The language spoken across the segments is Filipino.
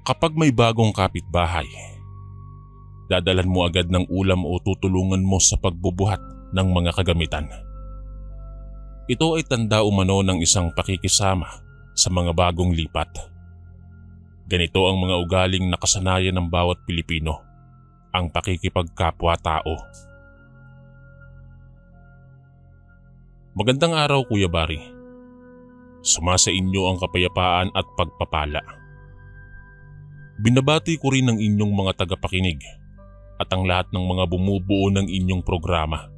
Kapag may bagong kapitbahay, dadalan mo agad ng ulam o tutulungan mo sa pagbubuhat ng mga kagamitan. Ito ay tanda umano ng isang pakikisama sa mga bagong lipat. Ganito ang mga ugaling nakasanayan ng bawat Pilipino, ang pakikipagkapwa-tao. Magandang araw, Kuya Bari. Sumasa inyo ang kapayapaan at pagpapala. Binabati ko rin ang inyong mga tagapakinig at ang lahat ng mga bumubuo ng inyong programa.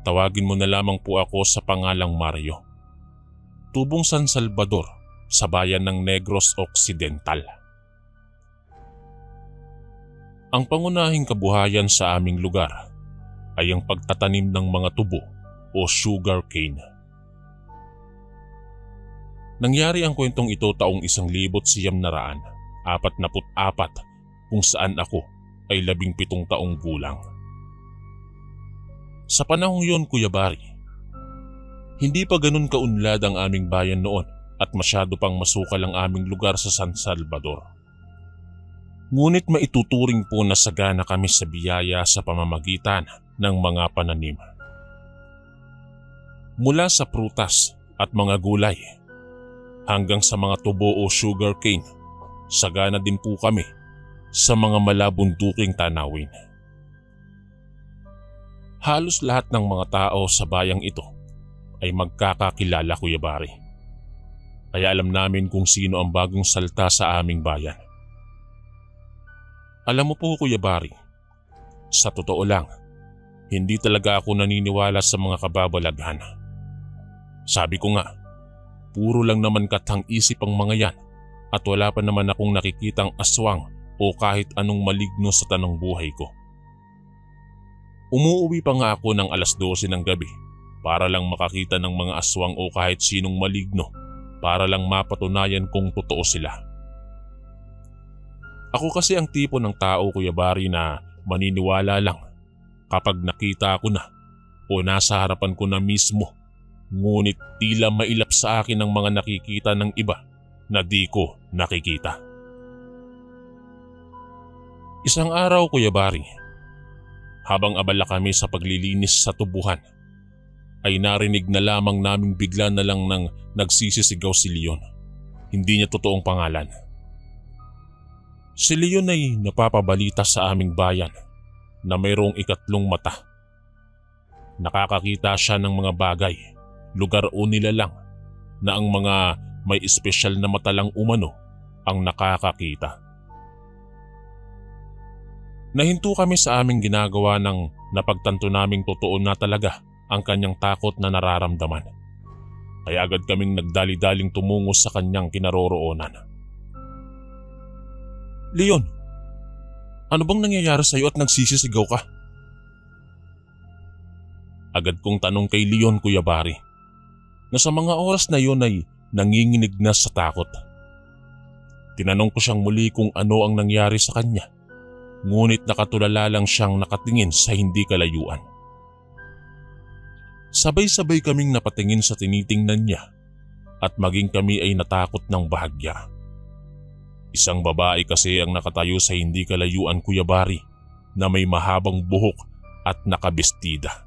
Tawagin mo na lamang po ako sa pangalang Mario, tubong San Salvador sa bayan ng Negros Occidental. Ang pangunahing kabuhayan sa aming lugar ay ang pagtatanim ng mga tubo o sugar cane. Nangyari ang kwentong ito taong 1944 kung saan ako ay 17 taong gulang. Sa panahong yon, Kuya Bari, hindi pa ganun kaunlad ang aming bayan noon at masyado pang masukal ang aming lugar sa San Salvador. Ngunit maituturing po na sagana kami sa biyaya sa pamamagitan ng mga pananim. Mula sa prutas at mga gulay hanggang sa mga tubo o sugar cane, sagana din po kami sa mga malabunduking tanawin. Halos lahat ng mga tao sa bayang ito ay magkakakilala, Kuya Bari. Kaya alam namin kung sino ang bagong salta sa aming bayan. Alam mo po, Kuya Bari, sa totoo lang, hindi talaga ako naniniwala sa mga kababalaghan. Sabi ko nga, puro lang naman kathang isip ang mga yan at wala pa naman akong nakikitang aswang o kahit anong maligno sa tanong buhay ko. Umuuwi pa nga ako ng 12:00 ng gabi para lang makakita ng mga aswang o kahit sinong maligno para lang mapatunayan kung totoo sila. Ako kasi ang tipo ng tao, Kuya Bari, na maniniwala lang kapag nakita ko na o nasa harapan ko na mismo, ngunit tila mailap sa akin ang mga nakikita ng iba na di ko nakikita. Isang araw, Kuya Bari, habang abala kami sa paglilinis sa tubuhan, ay narinig na lamang naming bigla na lang nang nagsisisigaw si Leon. Hindi niya totoong pangalan. Si Leon ay napapabalita sa aming bayan na mayroong ikatlong mata. Nakakakita siya ng mga bagay, lugar o nilalang na ang mga may espesyal na mata lang umano ang nakakakita. Nahinto kami sa aming ginagawa nang napagtanto naming totoo na talaga ang kanyang takot na nararamdaman. Kaya agad kaming nagdali-daling tumungo sa kanyang kinaroroonan. Leon, ano bang nangyayari sa iyo at nagsisisigaw ka? Agad kong tanong kay Leon, Kuya Bari, na sa mga oras na yon ay nanginginig na sa takot. Tinanong ko siyang muli kung ano ang nangyari sa kanya, ngunit nakatulala lang siyang nakatingin sa hindi kalayuan. Sabay-sabay kaming napatingin sa tinitingnan niya at maging kami ay natakot ng bahagya. Isang babae kasi ang nakatayo sa hindi kalayuan, Kuya Bari, na may mahabang buhok at nakabestida.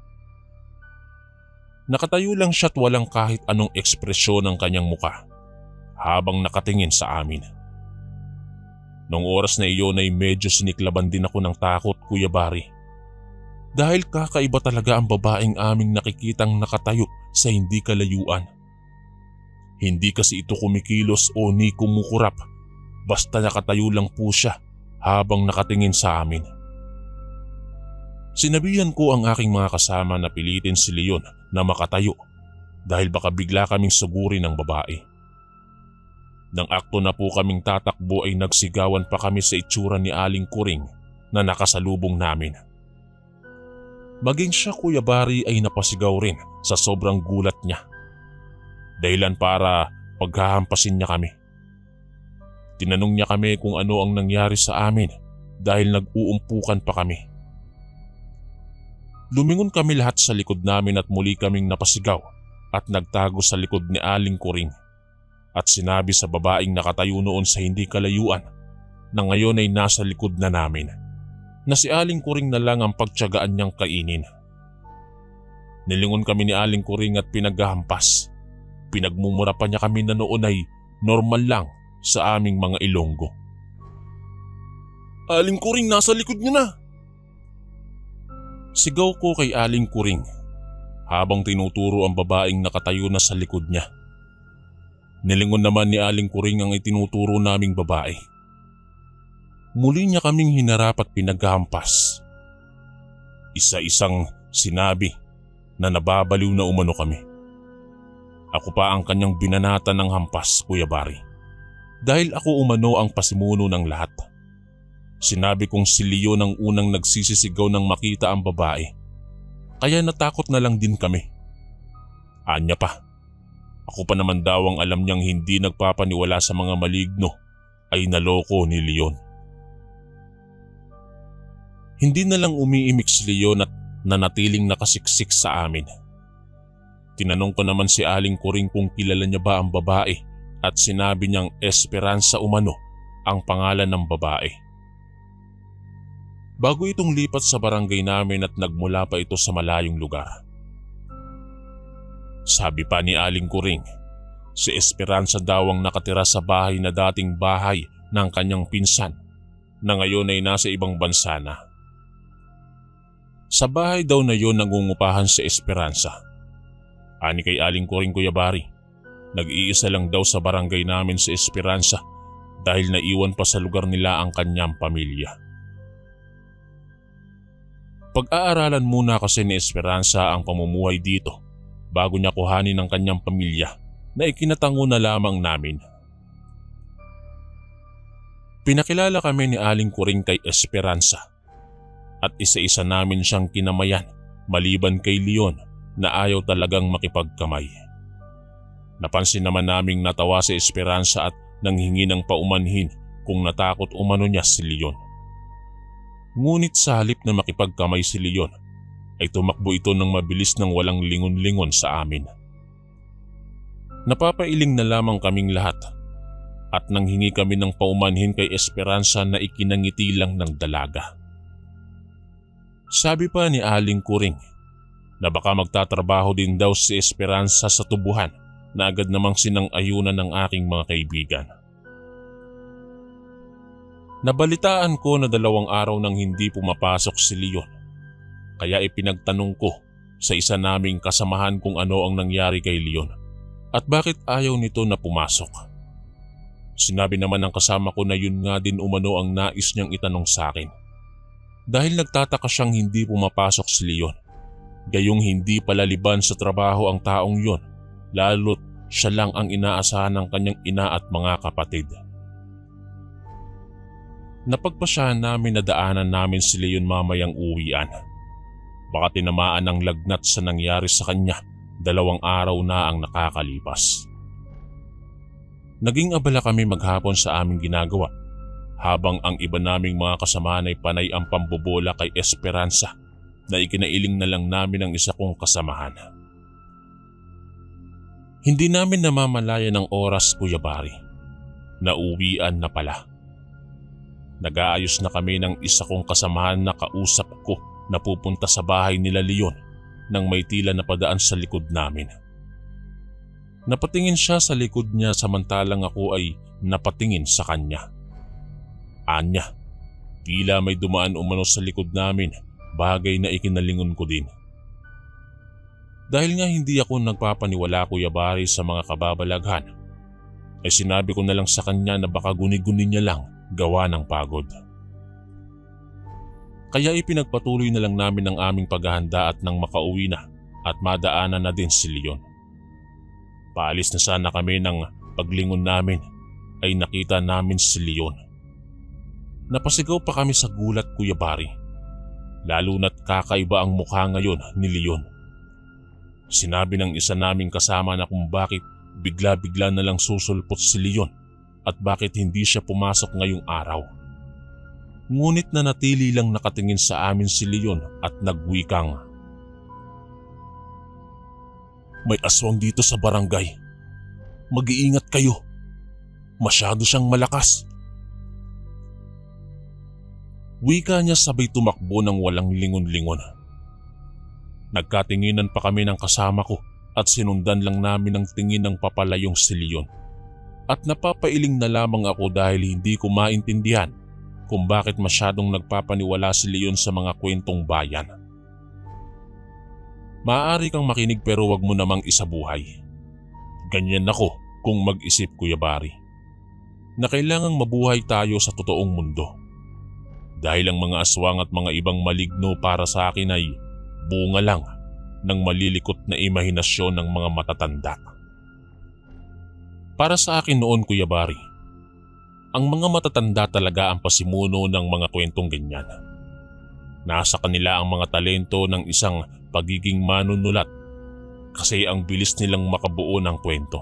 Nakatayo lang siya at walang kahit anong ekspresyon ng kanyang muka habang nakatingin sa amin. Noong oras na iyon ay medyo siniklaban din ako ng takot, Kuya Bari. Dahil kakaiba talaga ang babaeng aming nakikitang nakatayo sa hindi kalayuan. Hindi kasi ito kumikilos o ni kumukurap, basta nakatayo lang po siya habang nakatingin sa amin. Sinabihan ko ang aking mga kasama na pilitin si Leon na makatayo dahil baka bigla kaming sugurin ng babae. Nang akto na po kaming tatakbo ay nagsigawan pa kami sa itsura ni Aling Kuring na nakasalubong namin. Maging siya, Kuya Bari, ay napasigaw rin sa sobrang gulat niya. Dahilan para paghahampasin niya kami. Tinanong niya kami kung ano ang nangyari sa amin dahil nag-uumpukan pa kami. Lumingon kami lahat sa likod namin at muli kaming napasigaw at nagtago sa likod ni Aling Kuring. at sinabi sa babaeng nakatayo noon sa hindi kalayuan na ngayon ay nasa likod na namin na si Aling Kuring na lang ang pagtiyagaan niyang kainin. Nilingon kami ni Aling Kuring at pinaghahampas. Pinagmumura pa niya kami na noon ay normal lang sa aming mga Ilonggo. "Aling Kuring, nasa likod niyo na!" Sigaw ko kay Aling Kuring habang tinuturo ang babaeng nakatayo na sa likod niya. Nilingon naman ni Aling Kuring ang itinuturo naming babae. Muli niya kaming hinarap at pinaghahampas. Isa-isang sinabi na nababaliw na umano kami. Ako pa ang kanyang binanatan ng hampas, Kuya Bari. Dahil ako umano ang pasimuno ng lahat. Sinabi kong si Leon ang unang nagsisisigaw nang makita ang babae. Kaya natakot na lang din kami. Anya pa. Ako pa naman daw ang alam niyang hindi nagpapaniwala sa mga maligno ay naloko ni Leon. Hindi na lang umiimik si Leon at nanatiling nakasiksik sa amin. Tinanong ko naman si Aling Kuring kung kilala niya ba ang babae at sinabi niyang Esperanza umano ang pangalan ng babae. Bago itong lipat sa barangay namin at nagmula pa ito sa malayong lugar. Sabi pa ni Aling Kuring, si Esperanza daw ang nakatira sa bahay na dating bahay ng kanyang pinsan na ngayon ay nasa ibang bansa na. Sa bahay daw na yon nangungupahan si Esperanza. Ani kay Aling Kuring, Kuya Bari, nag-iisa lang daw sa barangay namin si Esperanza dahil naiwan pa sa lugar nila ang kanyang pamilya. Pag-aaralan muna kasi ni Esperanza ang pamumuhay dito bago niya kuhanin ang kanyang pamilya na ikinatango na lamang namin. Pinakilala kami ni Aling Kuring kay Esperanza at isa-isa namin siyang kinamayan maliban kay Leon na ayaw talagang makipagkamay. Napansin naman naming natawa si Esperanza at nanghingi ng paumanhin kung natakot umano niya si Leon. Ngunit sa halip na makipagkamay si Leon, ay tumakbo ito ng mabilis nang walang lingon-lingon sa amin. Napapailing na lamang kaming lahat at nanghingi kami ng paumanhin kay Esperanza na ikinangiti lang ng dalaga. Sabi pa ni Aling Kuring na baka magtatrabaho din daw si Esperanza sa tubuhan na agad namang sinang-ayunan ng aking mga kaibigan. Nabalitaan ko na 2 araw nang hindi pumapasok si Leon, kaya ipinagtanong ko sa isa naming kasamahan kung ano ang nangyari kay Leon at bakit ayaw nito na pumasok. Sinabi naman ng kasama ko na yun nga din umano ang nais niyang itanong sa akin. Dahil nagtataka siyang hindi pumapasok si Leon, gayong hindi palaliban sa trabaho ang taong yon, lalo't siya lang ang inaasahan ng kanyang ina at mga kapatid. Napagpasyahan namin na daanan namin si Leon mamayang uwian. Baka tinamaan ng lagnat sa nangyari sa kanya 2 araw na ang nakakalipas. Naging abala kami maghapon sa aming ginagawa habang ang iba naming mga kasamahan ay panay ang pambobola kay Esperanza na ikinailing na lang namin ang isa kong kasamahan. Hindi namin namamalayan ng oras, Kuya Bari. Nauwian na pala. Nag-aayos na kami ng isa kong kasamahan na kausap ko na pupunta sa bahay nila Leon nang may tila na padaan sa likod namin. Napatingin siya sa likod niya samantalang ako ay napatingin sa kanya. Anya, tila may dumaan umano sa likod namin, bagay na ikinalingon ko din. Dahil nga hindi ako nagpapaniwala, Kuya Bari, sa mga kababalaghan, ay sinabi ko na lang sa kanya na baka guni-guni niya lang gawa ng pagod. Kaya ipinagpatuloy na lang namin ang aming paghahanda at nang makauwi na at madaanan na din si Leon. Paalis na sana kami nang paglingon namin ay nakita namin si Leon. Napasigaw pa kami sa gulat, Kuya Bari, lalo na't kakaiba ang mukha ngayon ni Leon. Sinabi ng isa naming kasama na kung bakit bigla-bigla na lang susulpot si Leon at bakit hindi siya pumasok ngayong araw. Ngunit nanatili lang nakatingin sa amin si Leon at nagwikang, "May aswang dito sa barangay. Mag-iingat kayo." Masyado siyang malakas. Wika niya sabay tumakbo ng walang lingon-lingon. Nagkatinginan pa kami ng kasama ko at sinundan lang namin ng tingin ng papalayong si Leon. At napapailing na lamang ako dahil hindi ko maintindihan kung bakit masyadong nagpapaniwala si Leon sa mga kwentong bayan. Maaari kang makinig pero wag mo namang isabuhay. Ganyan ako kung mag-isip, Kuya Bari, na kailangang mabuhay tayo sa totoong mundo. Dahil ang mga aswang at mga ibang maligno para sa akin ay bunga lang ng malilikot na imahinasyon ng mga matatanda. Para sa akin noon, Kuya Bari, ang mga matatanda talaga ang pasimuno ng mga kwentong ganyan. Nasa kanila ang mga talento ng isang pagiging manunulat kasi ang bilis nilang makabuo ng kwento.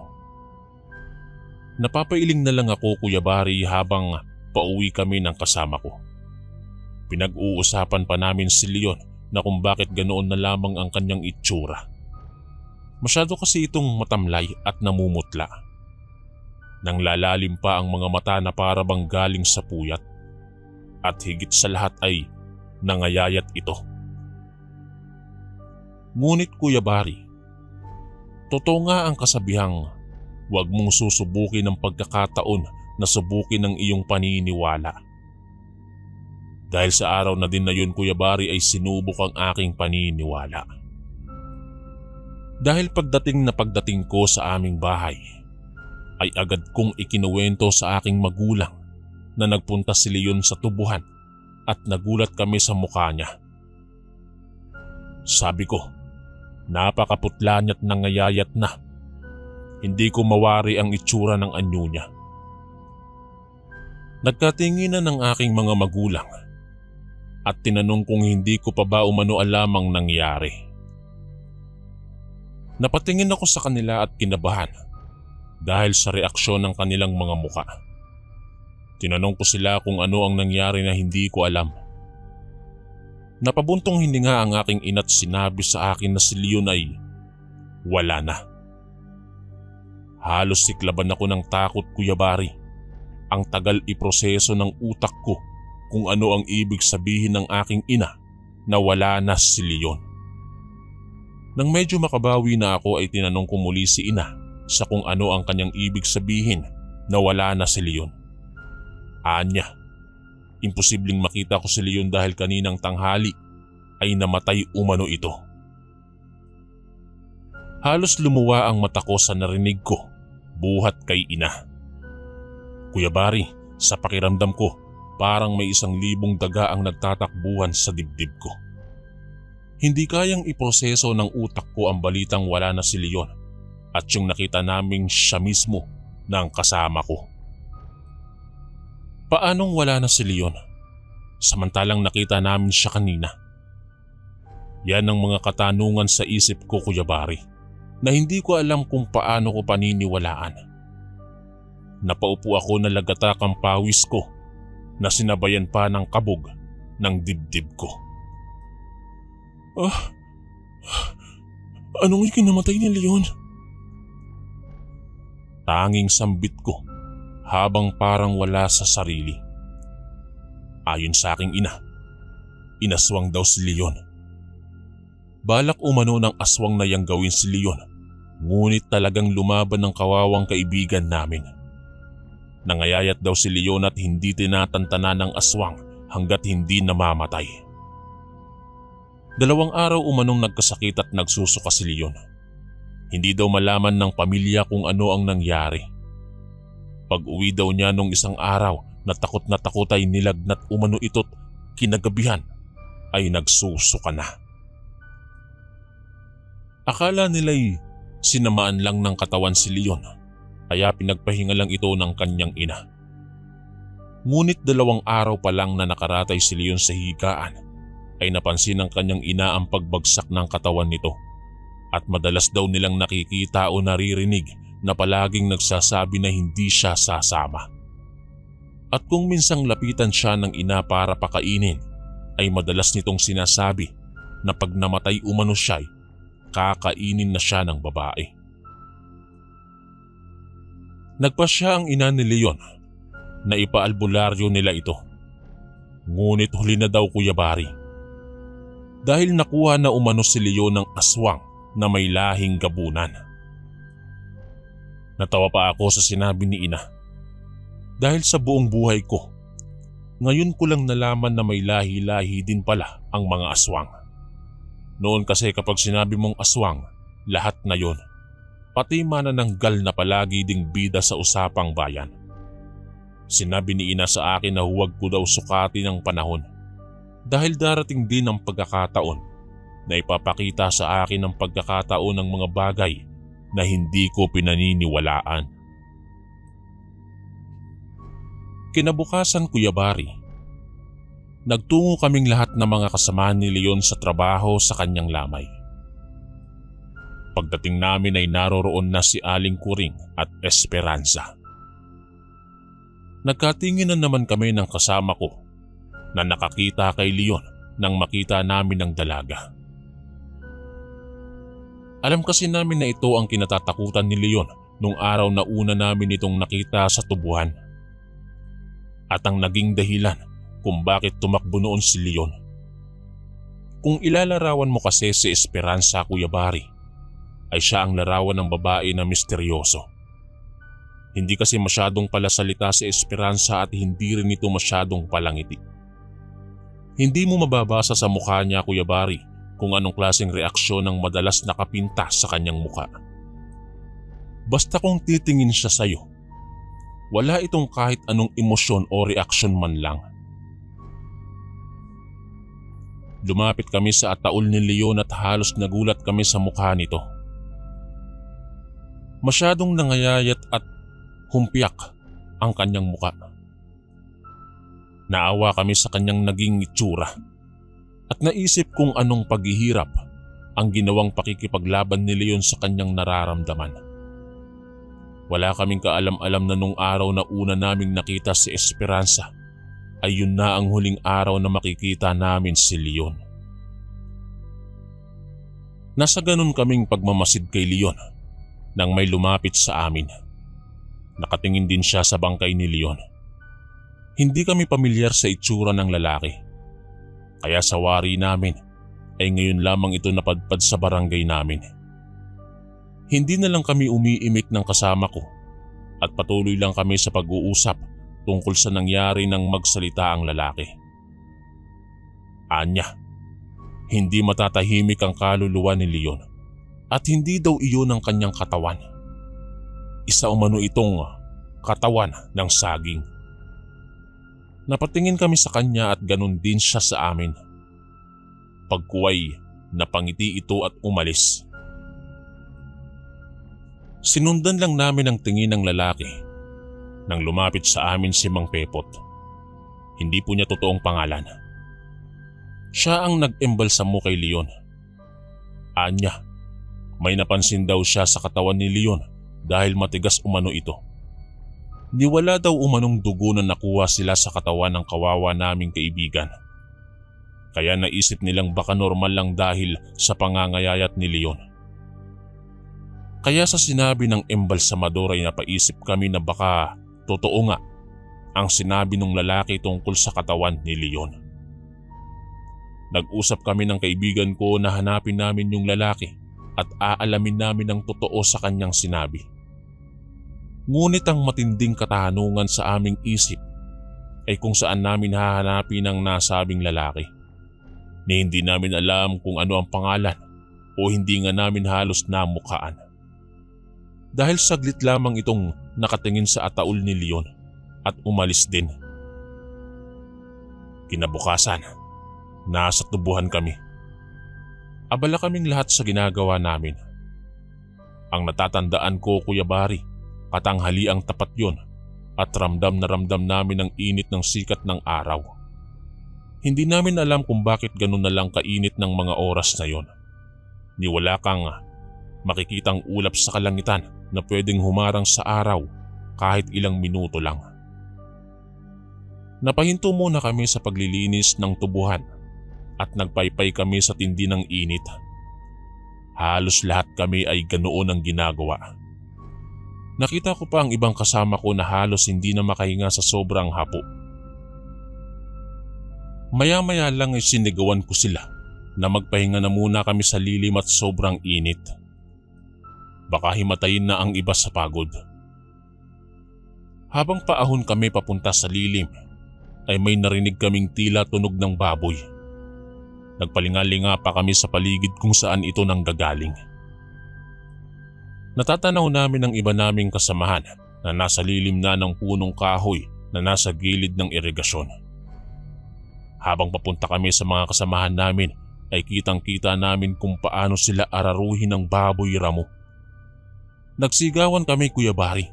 Napapailing na lang ako, Kuya Bari, habang pauwi kami ng kasama ko. Pinag-uusapan pa namin si Leon na kung bakit ganoon na lamang ang kanyang itsura. Masyado kasi itong matamlay at namumutla. Nang lalalim pa ang mga mata na para bang galing sa puyat. At higit sa lahat ay nangayayat ito. Ngunit, Kuya Bari, totoo nga ang kasabihang huwag mong susubukin ang pagkakataon na subukin ang iyong paniniwala. Dahil sa araw na din na yun, Kuya Bari, ay sinubok ang aking paniniwala. Dahil pagdating ko sa aming bahay, ay agad kong ikinuwento sa aking magulang na nagpunta si Leon sa tubuhan at nagulat kami sa mukha niya. Sabi ko, napakaputla niya't nangayayat na. Hindi ko mawari ang itsura ng anyo niya. Nagkatinginan ng aking mga magulang at tinanong kung hindi ko pa ba umano alam ang nangyari. Napatingin ako sa kanila at kinabahan dahil sa reaksyon ng kanilang mga muka. Tinanong ko sila kung ano ang nangyari na hindi ko alam. Napabuntong hininga ang aking ina't sinabi sa akin na si Leon ay wala na. Halos siklaban ako ng takot, Kuya Bari. Ang tagal iproseso ng utak ko kung ano ang ibig sabihin ng aking ina na wala na si Leon. Nang medyo makabawi na ako ay tinanong ko muli si ina sa kung ano ang kanyang ibig sabihin na wala na si Leon. Anya, imposibleng makita ko si Leon dahil kaninang tanghali ay namatay umano ito. Halos lumuwa ang mata ko sa narinig ko buhat kay ina. Kuya Bari, sa pakiramdam ko, parang may 1,000 daga ang nagtatakbuhan sa dibdib ko. Hindi kayang iproseso ng utak ko ang balitang wala na si Leon at yung nakita naming siya mismo ng kasama ko. Paanong wala na si Leon? Samantalang nakita namin siya kanina. Yan ang mga katanungan sa isip ko, Kuya Bari, na hindi ko alam kung paano ko paniniwalaan. Napaupo ako na lagatak ang pawis ko na sinabayan pa ng kabog ng dibdib ko. Anong ikinamatay ni Leon? Tanging sambit ko habang parang wala sa sarili. Ayon sa aking ina, inaswang daw si Leon. Balak umano ng aswang na yang gawin si Leon, ngunit talagang lumaban ng kawawang kaibigan namin. Nangayayat daw si Leon at hindi tinatantana ng aswang hanggat hindi namamatay. 2 araw umanong nagkasakit at nagsusuka si Leon. Hindi daw malaman ng pamilya kung ano ang nangyari. Pag-uwi daw niya nung isang araw na takot ay nilagnat umano ito't kinagabihan ay nagsusuka na. Akala nila'y sinamaan lang ng katawan si Leon kaya pinagpahinga lang ito ng kanyang ina. Ngunit 2 araw pa lang na nakaratay si Leon sa higaan ay napansin ng kanyang ina ang pagbagsak ng katawan nito at madalas daw nilang nakikita o naririnig na palaging nagsasabi na hindi siya sasama. At kung minsang lapitan siya ng ina para pakainin ay madalas nitong sinasabi na pag namatay umano siya kakainin na siya ng babae. Nagpasya ang ina ni Leon na ipaalbularyo nila ito. Ngunit huli na daw Kuya Bari. Dahil nakuha na umano si Leon ng aswang na may lahing gabunan. Natawa pa ako sa sinabi ni ina. Dahil sa buong buhay ko, ngayon ko lang nalaman na may lahi-lahi din pala ang mga aswang. Noon kasi kapag sinabi mong aswang, lahat na yon. Pati manananggal na palagi ding bida sa usapang bayan. Sinabi ni ina sa akin na huwag ko daw sukatin ang panahon dahil darating din ang pagkakataon na ipapakita sa akin ang pagkakataon ng mga bagay na hindi ko pinaniniwalaan. Kinabukasan Kuya Bari, nagtungo kaming lahat ng mga kasama ni Leon sa trabaho sa kanyang lamay. Pagdating namin ay naroroon na si Aling Kuring at Esperanza. Nagkatinginan naman kami ng kasama ko na nakakita kay Leon nang makita namin ang dalaga. Alam kasi namin na ito ang kinatatakutan ni Leon nung araw na una namin itong nakita sa tubuhan. At ang naging dahilan kung bakit tumakbo noon si Leon. Kung ilalarawan mo kasi si Esperanza Kuya Bari, ay siya ang larawan ng babae na misteryoso. Hindi kasi masyadong palasalita si Esperanza at hindi rin ito masyadong palangiti. Hindi mo mababasa sa mukha niya Kuya Bari kung anong klaseng reaksyon ang madalas nakapinta sa kanyang mukha. Basta kung titingin siya sa'yo, wala itong kahit anong emosyon o reaksyon man lang. Lumapit kami sa ataol ni Leon at halos nagulat kami sa mukha nito. Masyadong nangayayat at humpiyak ang kanyang muka. Naawa kami sa kanyang naging itsura at naisip kung anong paghihirap ang ginawang pakikipaglaban ni Leon sa kanyang nararamdaman. Wala kaming kaalam-alam na nung araw na una naming nakita si Esperanza ay yun na ang huling araw na makikita namin si Leon. Nasa ganun kaming pagmamasid kay Leon nang may lumapit sa amin. Nakatingin din siya sa bangkay ni Leon. Hindi kami pamilyar sa itsura ng lalaki. Kaya sa wari namin ay ngayon lamang ito napadpad sa barangay namin. Hindi na lang kami umiimik ng kasama ko at patuloy lang kami sa pag-uusap tungkol sa nangyari nang magsalita ang lalaki. Anya, hindi matatahimik ang kaluluwa ni Leon at hindi daw iyon ang kanyang katawan. Isa umano itong katawan ng saging. Napatingin kami sa kanya at ganun din siya sa amin. Pagkuway, napangiti ito at umalis. Sinundan lang namin ang tingin ng lalaki nang lumapit sa amin si Mang Pepot. Hindi po niya totoong pangalan. Siya ang nag-embalsamo kay Leon. Anya, may napansin daw siya sa katawan ni Leon dahil matigas umano ito. Niwala daw umanong dugo na nakuha sila sa katawan ng kawawa naming kaibigan. Kaya naisip nilang baka normal lang dahil sa pangangayayat ni Leon. Kaya sa sinabi ng embalsamador ay napaisip kami na baka totoo nga ang sinabi ng lalaki tungkol sa katawan ni Leon. Nag-usap kami ng kaibigan ko na hanapin namin yung lalaki at aalamin namin ang totoo sa kanyang sinabi. Ngunit ang matinding katanungan sa aming isip ay kung saan namin hahanapin ang nasabing lalaki. Ni hindi namin alam kung ano ang pangalan o hindi nga namin halos namukhaan. Dahil saglit lamang itong nakatingin sa ataol ni Leon at umalis din. Kinabukasan, nasa tubuhan kami. Abala kaming lahat sa ginagawa namin. Ang natatandaan ko Kuya Bari, katanghali ang tapat yon at ramdam na ramdam namin ang init ng sikat ng araw. Hindi namin alam kung bakit ganun na lang kainit ng mga oras na yon. Ni wala kang makikitang ulap sa kalangitan na pwedeng humarang sa araw kahit ilang minuto lang. Napahinto muna kami sa paglilinis ng tubuhan at nagpaypay kami sa tindi ng init. Halos lahat kami ay ganoon ang ginagawa. Nakita ko pa ang ibang kasama ko na halos hindi na makahinga sa sobrang hapo. Maya-maya lang ay sinigawan ko sila na magpahinga na muna kami sa lilim at sobrang init. Baka himatayin na ang iba sa pagod. Habang paahon kami papunta sa lilim, ay may narinig kaming tila tunog ng baboy. Nagpalingalinga pa kami sa paligid kung saan ito nanggagaling. Natatanaw namin ang iba naming kasamahan na nasa lilim na ng punong kahoy na nasa gilid ng irigasyon. Habang papunta kami sa mga kasamahan namin ay kitang-kita namin kung paano sila araruhin ng baboy ramo. Nagsigawan kami, Kuya Bari,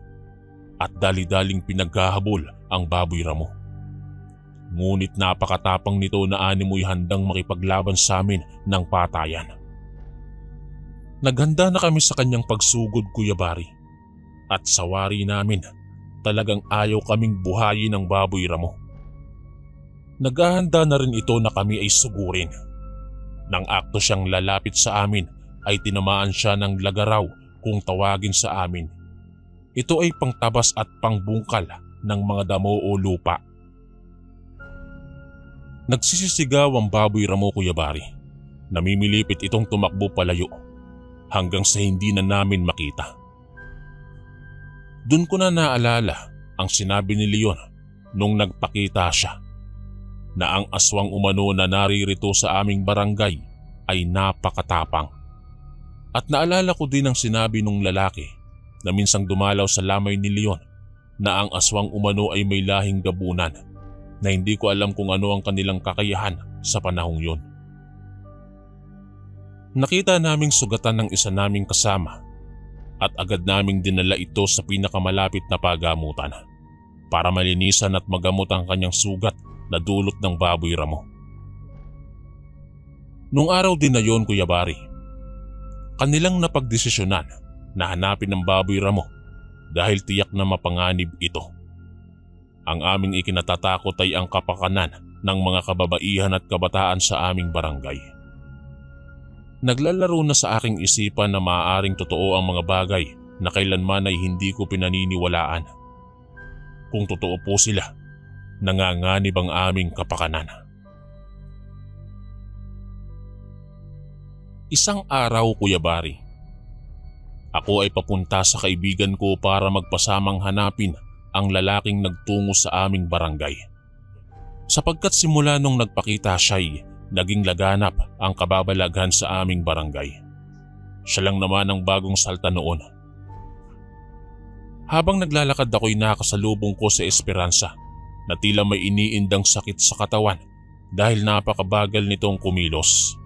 at dali-daling pinaghahabol ang baboy ramo. Ngunit napakatapang nito na animoy handang makipaglaban sa amin ng patayan. Naghanda na kami sa kanyang pagsugod, Kuya Bari, at sa wari namin talagang ayaw kaming buhayin ng baboy ramo. Naghahanda na rin ito na kami ay sugurin. Nang akto siyang lalapit sa amin ay tinamaan siya ng lagaraw kung tawagin sa amin. Ito ay pangtabas at pangbungkal ng mga damo o lupa. Nagsisisigaw ang baboy ramo, Kuya Bari. Namimilipit itong tumakbo palayo hanggang sa hindi na namin makita. Doon ko na naalala ang sinabi ni Leon nung nagpakita siya na ang aswang umano na naririto sa aming barangay ay napakatapang. At naalala ko din ang sinabi nung lalaki na minsang dumalaw sa lamay ni Leon na ang aswang umano ay may lahing gabunan na hindi ko alam kung ano ang kanilang kakayahan sa panahong yon. Nakita naming sugatan ng isa naming kasama at agad naming dinala ito sa pinakamalapit na pagamutan para malinisan at magamot ang kanyang sugat na dulot ng baboy ramo. Nung araw din na yon, Kuya Bari, kanilang napagdesisyonan na hanapin ang baboy ramo dahil tiyak na mapanganib ito. Ang aming ikinatatakot ay ang kapakanan ng mga kababaihan at kabataan sa aming barangay. Naglalaro na sa aking isipan na maaaring totoo ang mga bagay na kailanman ay hindi ko pinaniniwalaan. Kung totoo po sila, nanganganib ang aming kapakanan. Isang araw, Kuya Bari, ako ay papunta sa kaibigan ko para magpasamang hanapin ang lalaking nagtungo sa aming barangay. Sapagkat simula nung nagpakita siya'y naging laganap ang kababalaghan sa aming barangay. Siya lang naman ang bagong salta noon. Habang naglalakad ako'y nakasalubong ko sa Esperanza na tila may iniindang sakit sa katawan dahil napakabagal nitong kumilos.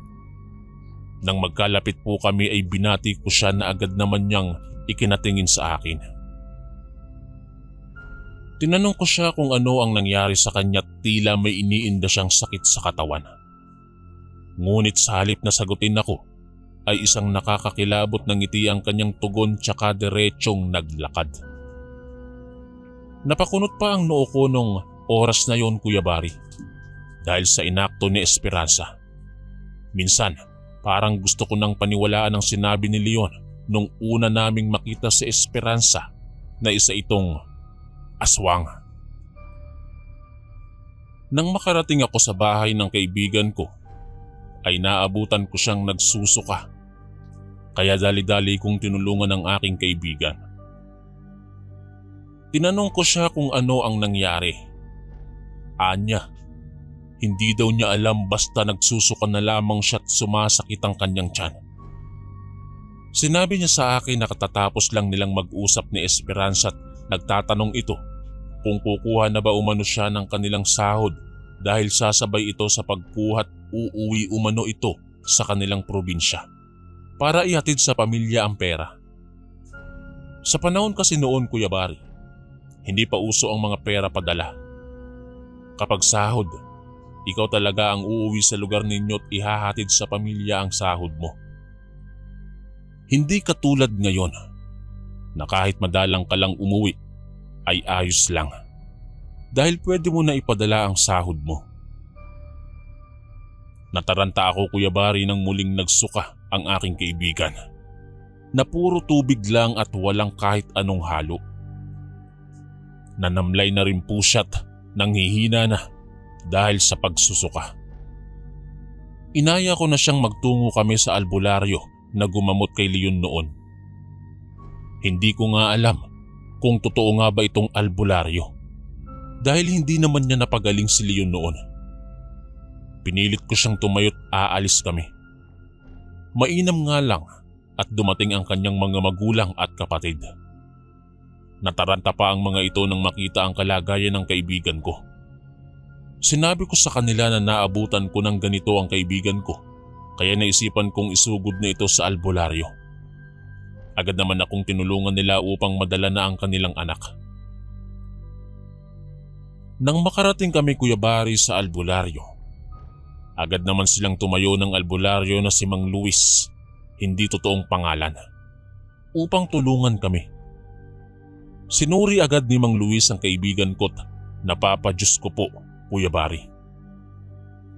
Nang magkalapit po kami ay binati ko siya na agad naman niyang ikinatingin sa akin. Tinanong ko siya kung ano ang nangyari sa kanya at tila may iniinda siyang sakit sa katawan. Ngunit sa halip na sagutin ako ay isang nakakakilabot na ngiti ang kanyang tugon tsaka diretsong naglakad. Napakunot pa ang noo ko nung oras na yon, Kuya Bari, dahil sa inakto ni Esperanza. Minsan, parang gusto ko nang paniwalaan ang sinabi ni Leon nung una naming makita si Esperanza na isa itong aswang. Nang makarating ako sa bahay ng kaibigan ko, ay naabutan ko siyang nagsusuka. Kaya dali-dali kong tinulungan ang aking kaibigan. Tinanong ko siya kung ano ang nangyari. Anya, hindi daw niya alam basta nagsusuka na lamang siya at sumasakit ang kanyang tiyan. Sinabi niya sa akin na katatapos lang nilang mag-usap ni Esperanza at nagtatanong ito kung kukuha na ba umano siya ng kanilang sahod dahil sasabay ito sa pagkuhat uuwi umano ito sa kanilang probinsya para ihatid sa pamilya ang pera. Sa panahon kasi noon, Kuya Bari, hindi pa uso ang mga pera padala. Kapag sahod, ikaw talaga ang uuwi sa lugar ninyo at ihahatid sa pamilya ang sahod mo. Hindi katulad ngayon na kahit madalang ka lang umuwi ay ayos lang dahil pwede mo na ipadala ang sahod mo. Nataranta ako, Kuya Bari, nang muling nagsuka ang aking kaibigan. na puro tubig lang at walang kahit anong halo. Nanamlay na rin po siya't nanghihina na dahil sa pagsusuka. Inaya ko na siyang magtungo kami sa albularyo na gumamot kay Leon noon. Hindi ko nga alam kung totoo nga ba itong albularyo dahil hindi naman niya napagaling si Leon noon. Pinilit ko siyang tumayo't aalis kami. Mainam nga lang at dumating ang kanyang mga magulang at kapatid. Nataranta pa ang mga ito nang makita ang kalagayan ng kaibigan ko. Sinabi ko sa kanila na naabutan ko ng ganito ang kaibigan ko, kaya naisipan kong isugod na ito sa albularyo. Agad naman akong tinulungan nila upang madala na ang kanilang anak. Nang makarating kami, Kuya Bari, sa albularyo, agad naman silang tumayo ng albularyo na si Mang Luis, hindi totoong pangalan, upang tulungan kami. Sinuri agad ni Mang Luis ang kaibigan ko't napapadyos ko po, Kuya Bari.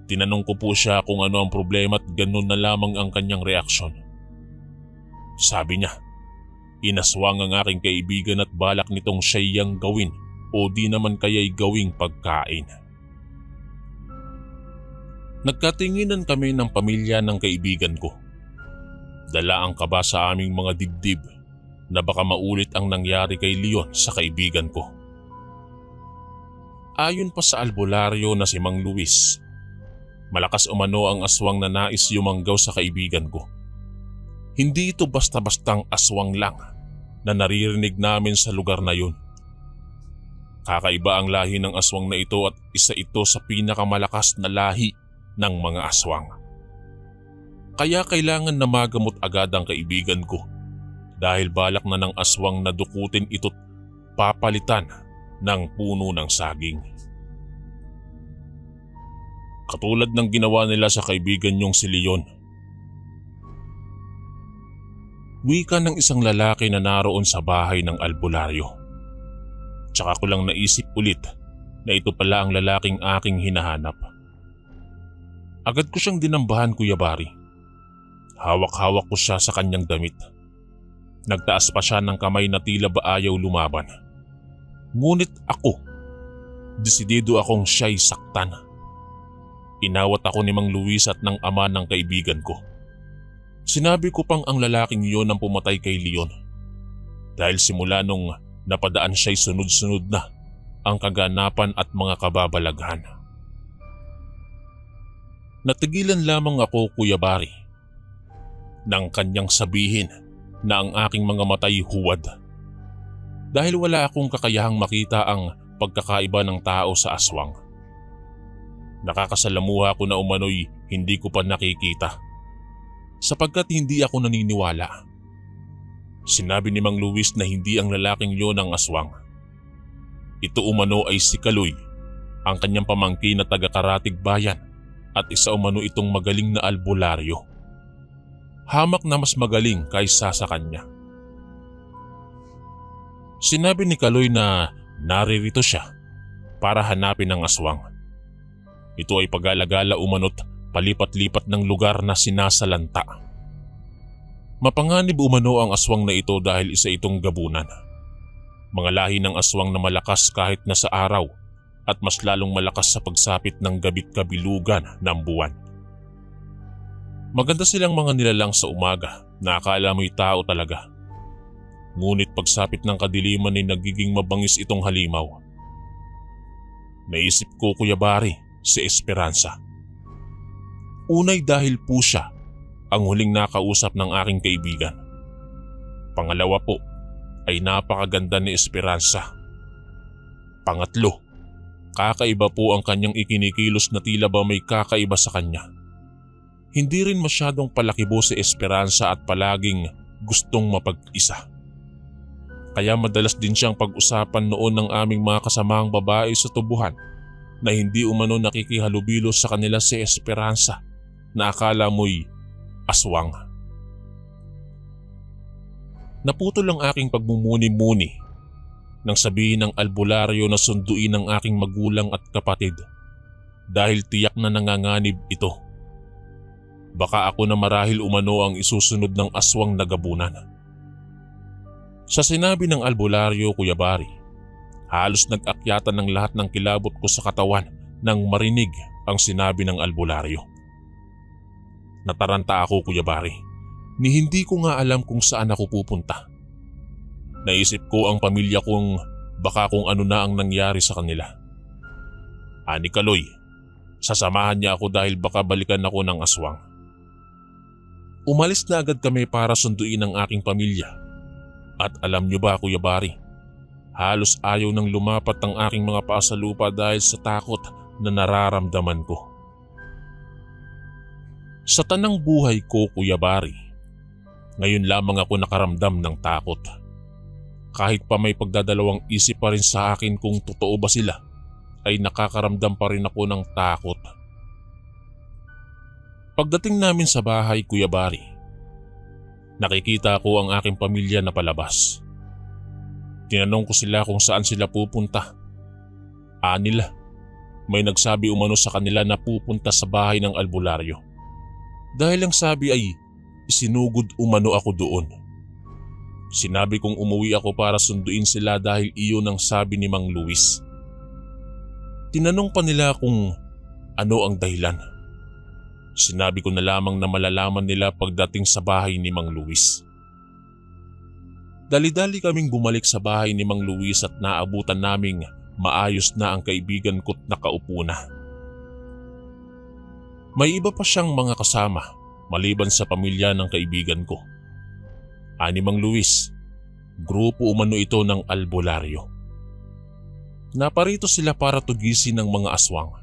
Tinanong ko po siya kung ano ang problema at ganun na lamang ang kanyang reaksyon. Sabi niya, inaswang ang aking kaibigan at balak nitong siyang gawin o di naman kaya'y gawing pagkain. Nagkatinginan kami ng pamilya ng kaibigan ko. Dala ang kaba sa aming mga dibdib na baka maulit ang nangyari kay Leon sa kaibigan ko. Ayon pa sa albularyo na si Mang Luis, malakas umano ang aswang na nais yumanggaw sa kaibigan ko. Hindi ito basta-bastang aswang lang na naririnig namin sa lugar na yun. Kakaiba ang lahi ng aswang na ito at isa ito sa pinakamalakas na lahi ng mga aswang. Kaya kailangan na magamot agad ang kaibigan ko dahil balak na ng aswang na dukutin ito't papalitan ng puno ng saging. Katulad ng ginawa nila sa kaibigan niyong si Leon. Wika ng isang lalaki na naroon sa bahay ng albularyo. Tsaka ko lang naisip ulit na ito pala ang lalaking aking hinahanap. Agad ko siyang dinambahan, Kuya Bari. Hawak-hawak ko siya sa kanyang damit. Nagtaas pa siya ng kamay na tila ba ayaw lumaban. Ngunit ako, desidido akong siya'y saktan. Inawat ako ni Mang Luis at ng ama ng kaibigan ko. Sinabi ko pang ang lalaking iyon ang pumatay kay Leon. Dahil simula nung napadaan siya'y sunod-sunod na ang kaganapan at mga kababalaghan. Natigilan lamang ako, Kuya Bari, nang kanyang sabihin na ang aking mga matay huwad. Dahil wala akong kakayahang makita ang pagkakaiba ng tao sa aswang. Nakakasalamuha ko na umano'y hindi ko pa nakikita sapagkat hindi ako naniniwala. Sinabi ni Mang Luis na hindi ang lalaking yon ang aswang. Ito umano ay si Kaloy, ang kanyang pamangkin na taga-Karatig Bayan at isa umano itong magaling na albularyo. Hamak na mas magaling kaysa sa kanya. Sinabi ni Kaloy na naririto siya para hanapin ang aswang. Ito ay pag-alagala umano't palipat-lipat ng lugar na sinasalanta. Mapanganib umano ang aswang na ito dahil isa itong gabunan. Mga lahi ng aswang na malakas kahit na sa araw at mas lalong malakas sa pagsapit ng gabit kabilugan ng buwan. Maganda silang mga nilalang sa umaga na akala mo'y tao talaga. Ngunit pagsapit ng kadiliman ay nagiging mabangis itong halimaw. Naisip ko, Kuya Bari, si Esperanza. Unay dahil po siya ang huling nakausap ng aking kaibigan. Pangalawa po ay napakaganda ni Esperanza. Pangatlo, kakaiba po ang kanyang ikinikilos na tila ba may kakaiba sa kanya. Hindi rin masyadong palakibo si Esperanza at palaging gustong mapag-isa. Kaya madalas din siyang pag-usapan noon ng aming mga kasamaang babae sa tubuhan na hindi umano nakikihalubilo sa kanila si Esperanza na akala mo'y aswang. Naputol ang aking pagmumuni-muni nang sabihin ng albularyo na sunduin ng aking magulang at kapatid dahil tiyak na nanganganib ito. Baka ako na marahil umano ang isusunod ng aswang na gabunan. Sa sinabi ng albularyo, Kuya Bari, halos nag-akyatan ng lahat ng kilabot ko sa katawan nang marinig ang sinabi ng albularyo. Nataranta ako, Kuya Bari, ni hindi ko nga alam kung saan ako pupunta. Naisip ko ang pamilya kong baka kung ano na ang nangyari sa kanila. Ani Kaloy, sasamahan niya ako dahil baka balikan ako ng aswang. Umalis na agad kami para sunduin ang aking pamilya. At alam niyo ba, Kuya Bari, halos ayaw nang lumapat ang aking mga paa sa lupa dahil sa takot na nararamdaman ko. Sa tanang buhay ko, Kuya Bari, ngayon lamang ako nakaramdam ng takot. Kahit pa may pagdadalawang isip pa rin sa akin kung totoo ba sila, ay nakakaramdam pa rin ako ng takot. Pagdating namin sa bahay, Kuya Bari, nakikita ko ang aking pamilya na palabas. Tinanong ko sila kung saan sila pupunta. Nila, may nagsabi umano sa kanila na pupunta sa bahay ng albularyo. Dahil ang sabi ay isinugod umano ako doon. Sinabi kong umuwi ako para sunduin sila dahil iyon ang sabi ni Mang Luis. Tinanong pa nila kung ano ang dahilan. Sinabi ko na lamang na malalaman nila pagdating sa bahay ni Mang Luis. Dali-dali kaming bumalik sa bahay ni Mang Luis at naabutan naming maayos na ang kaibigan ko't nakaupo na. May iba pa siyang mga kasama maliban sa pamilya ng kaibigan ko. Ani Mang Luis, grupo umano ito ng albularyo. Naparito sila para tugisin ng mga aswang.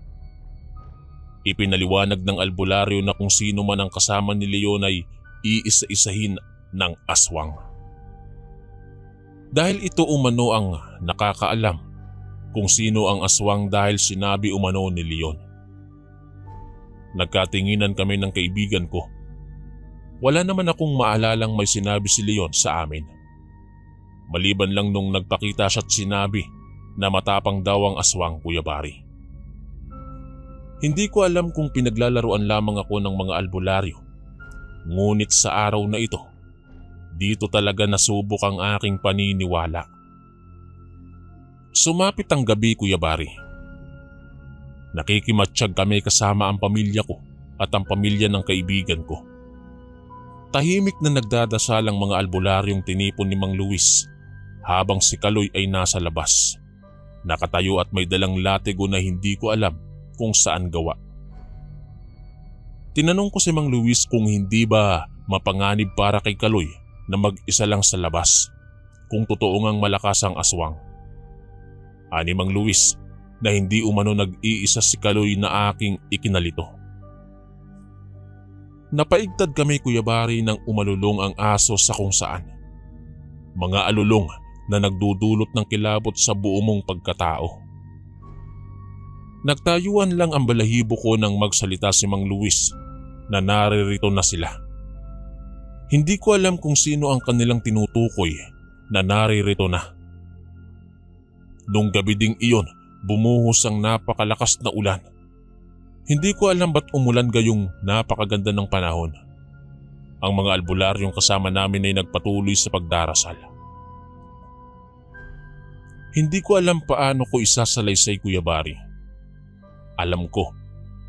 Ipinaliwanag ng albularyo na kung sino man ang kasama ni Leon ay iisa-isahin ng aswang. Dahil ito umano ang nakakaalam kung sino ang aswang dahil sinabi umano ni Leon. Nagkatinginan kami ng kaibigan ko. Wala naman akong maalalang may sinabi si Leon sa amin. Maliban lang nung nagpakita siya at sinabi na matapang daw ang aswang, Kuya Bari. Hindi ko alam kung pinaglalaruan lamang ako ng mga albularyo. Ngunit sa araw na ito, dito talaga nasubok ang aking paniniwala. Sumapit ang gabi, Kuya Bari. Nakikimatsyag kami kasama ang pamilya ko at ang pamilya ng kaibigan ko. Tahimik na nagdadasal ang mga albularyong tinipon ni Mang Luis habang si Kaloy ay nasa labas. Nakatayo at may dalang latigo na hindi ko alam kung saan gawa. Tinanong ko si Mang Luis kung hindi ba mapanganib para kay Kaloy na mag-isa lang sa labas kung totoo ngang malakas ang aswang. Ani Mang Luis na hindi umano nag-iisa si Kaloy na aking ikinalito. Napaigtad kami, Kuya Bari, nang umalulong ang aso sa kung saan. Mga alulong na nagdudulot ng kilabot sa buo mong pagkatao. Nagtayuan lang ang balahibo ko nang magsalita si Mang Luis na naririto na sila. Hindi ko alam kung sino ang kanilang tinutukoy na naririto na. Nung gabi ding iyon, bumuhos ang napakalakas na ulan. Hindi ko alam ba't umulan gayong napakaganda ng panahon. Ang mga albularyong kasama namin ay nagpatuloy sa pagdarasal. Hindi ko alam paano ko isasalaysay, Kuya Bari. Alam ko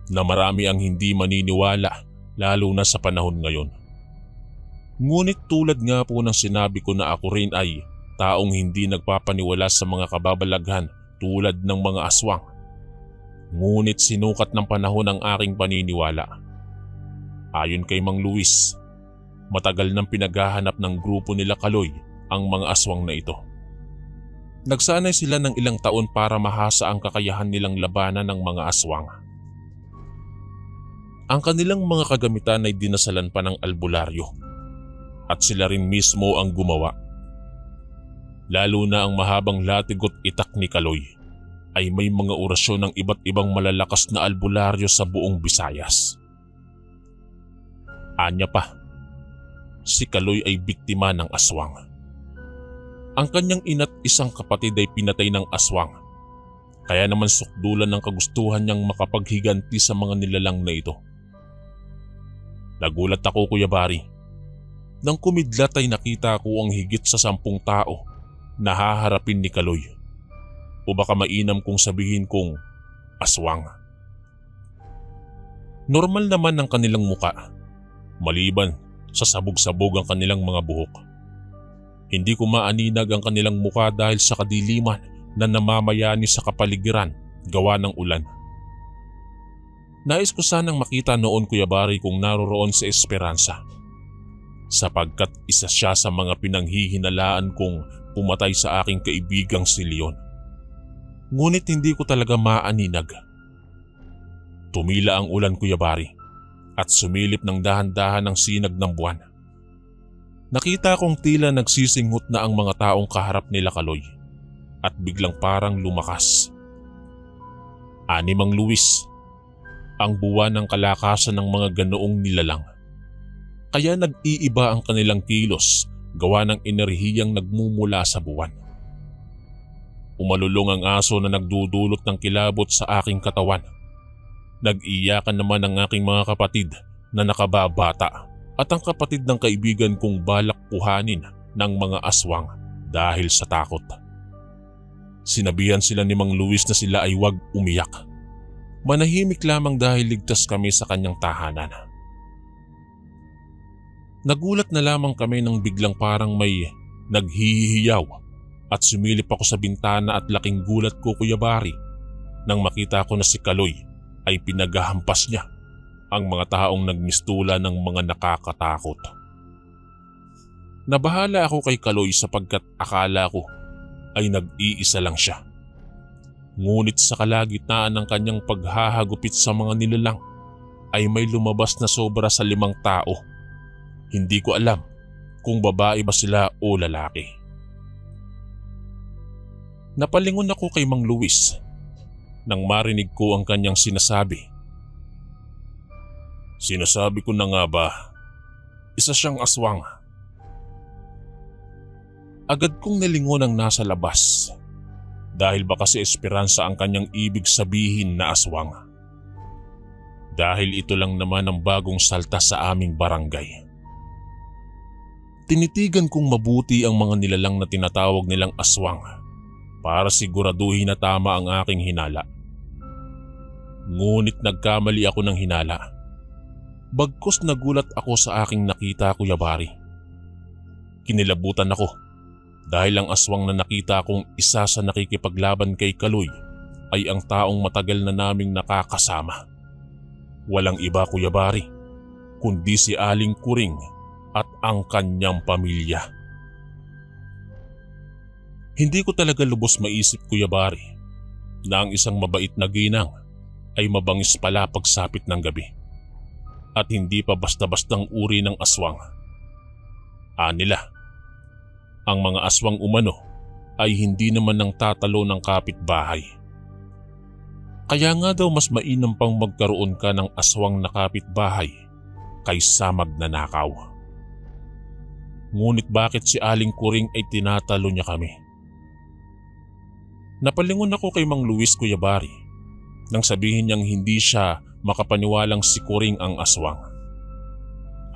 na marami ang hindi maniniwala lalo na sa panahon ngayon. Ngunit tulad nga po ng sinabi ko na ako rin ay taong hindi nagpapaniwala sa mga kababalaghan tulad ng mga aswang. Ngunit sinukat ng panahon ang aking paniniwala. Ayon kay Mang Luis, matagal nang pinaghahanap ng grupo nila Kaloy ang mga aswang na ito. Nagsanay sila ng ilang taon para mahasa ang kakayahan nilang labanan ng mga aswang. Ang kanilang mga kagamitan ay dinasalan pa ng albularyo at sila rin mismo ang gumawa. Lalo na ang mahabang latigot itak ni Kaloy ay may mga orasyon ng iba't ibang malalakas na albularyo sa buong Visayas. Anya pa, si Kaloy ay biktima ng aswang. Ang kanyang ina't isang kapatid ay pinatay ng aswang, kaya naman sukdulan ng kagustuhan niyang makapaghiganti sa mga nilalang na ito. Nagulat ako, Kuya Bari. Nang kumidlat ay nakita ko ang higit sa 10 tao na haharapin ni Kaloy. O baka mainam kong sabihin kong aswang. Normal naman ang kanilang muka, maliban sa sabog-sabog ang kanilang mga buhok. Hindi ko maaninag ang kanilang muka dahil sa kadiliman na namamayani sa kapaligiran gawa ng ulan. Nais ko sanang makita noon Kuya Bari kung naroroon sa Esperanza, sapagkat isa siya sa mga pinanghihinalaan kong pumatay sa aking kaibigang si Leon. Ngunit hindi ko talaga maaninag. Tumila ang ulan Kuya Bari at sumilip ng dahan-dahan ang sinag ng buwan. Nakita kong tila nagsisinghot na ang mga taong kaharap nila Kaloy at biglang parang lumakas. 6 ang luwis, ang buwan ng kalakasan ng mga ganoong nilalang. Kaya nag-iiba ang kanilang kilos gawa ng enerhiyang nagmumula sa buwan. Umalulong ang aso na nagdudulot ng kilabot sa aking katawan. Nag-iyakan naman ang aking mga kapatid na nakababata at ang kapatid ng kaibigan kong balak kuhanin ng mga aswang dahil sa takot. Sinabihan sila ni Mang Luis na sila ay huwag umiyak. Manahimik lamang dahil ligtas kami sa kanyang tahanan. Nagulat na lamang kami nang biglang parang may naghihiyaw at sumilip ako sa bintana at laking gulat ko Kuya Bari nang makita ko na si Kaloy ay pinaghahampas niya ang mga taong nagmistula ng mga nakakatakot. Nabahala ako kay Kaloy sapagkat akala ko ay nag-iisa lang siya. Ngunit sa kalagitnaan ng kanyang paghahagupit sa mga nilalang ay may lumabas na sobra sa 5 tao. Hindi ko alam kung babae ba sila o lalaki. Napalingon ako kay Mang Luis nang marinig ko ang kanyang sinasabi. Sinasabi ko na nga ba, isa siyang aswang. Agad kong nalingon ang nasa labas dahil baka si Esperanza ang kanyang ibig sabihin na aswang. Dahil ito lang naman ang bagong salta sa aming barangay. Tinitigan kong mabuti ang mga nilalang na tinatawag nilang aswang para siguraduhin na tama ang aking hinala. Ngunit nagkamali ako ng hinala. Bagkus nagulat ako sa aking nakita Kuya Bari. Kinilabutan ako dahil ang aswang na nakita kong isa sa nakikipaglaban kay Kaloy ay ang taong matagal na naming nakakasama. Walang iba Kuya Bari, kundi si Aling Kuring at ang kanyang pamilya. Hindi ko talaga lubos maisip Kuya Bari na ang isang mabait na ginang ay mabangis pala pagsapit ng gabi. At hindi pa basta-bastang uri ng aswang. Anila, ang mga aswang umano ay hindi naman nang tatalo ng kapitbahay. Kaya nga daw mas mainam pang magkaroon ka ng aswang na kapitbahay kaysa magnanakaw. Ngunit bakit si Aling Kuring ay tinatalo niya kami? Napalingon ako kay Mang Luis Kuya Bari nang sabihin niyang hindi siya makapaniwalang si Kuring ang aswang.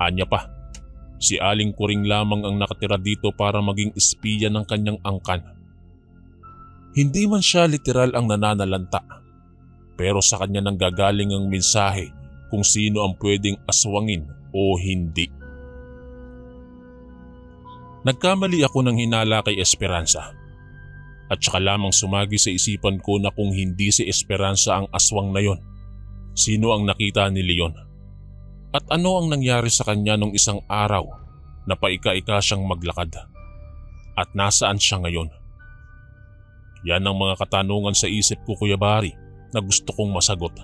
Anya pa, si Aling Kuring lamang ang nakatira dito para maging espiya ng kanyang angkan. Hindi man siya literal ang nananalanta, pero sa kanya nanggagaling ang mensahe kung sino ang pwedeng aswangin o hindi. Nagkamali ako ng hinala kay Esperanza. At saka lamang sumagi sa isipan ko na kung hindi si Esperanza ang aswang na yon, sino ang nakita ni Leon? At ano ang nangyari sa kanya nung isang araw na paika-ika siyang maglakad? At nasaan siya ngayon? Yan ang mga katanungan sa isip ko Kuya Bari na gusto kong masagot.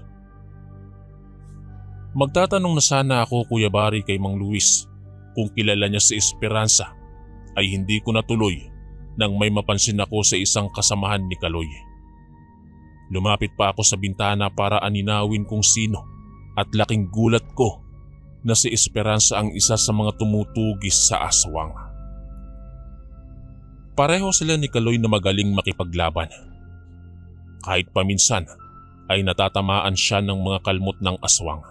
Magtatanong na sana ako Kuya Bari kay Mang Luis kung kilala niya si Esperanza ay hindi ko natuloy nang may mapansin ako sa isang kasamahan ni Kaloy. Lumapit pa ako sa bintana para aninawin kung sino at laking gulat ko na si Esperanza ang isa sa mga tumutugis sa aswang. Pareho sila ni Kaloy na magaling makipaglaban. Kahit paminsan ay natatamaan siya ng mga kalmot ng aswang.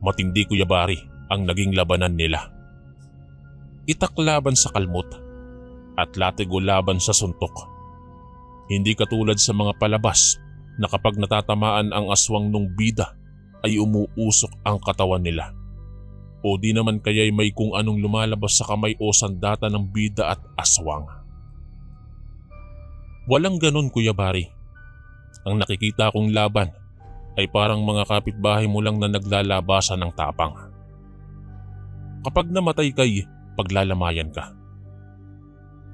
Matindi Kuya Bari ang naging labanan nila. Itak laban sa kalmot at latigo laban sa suntok. Hindi katulad sa mga palabas na kapag natatamaan ang aswang nung bida ay umuusok ang katawan nila. O di naman kaya'y may kung anong lumalabas sa kamay o sandata ng bida at aswang. Walang ganun, Kuya Bari. Ang nakikita kong laban ay parang mga kapitbahay mo lang na naglalabasan ng tapang. Kapag namatay kay paglalamayan ka.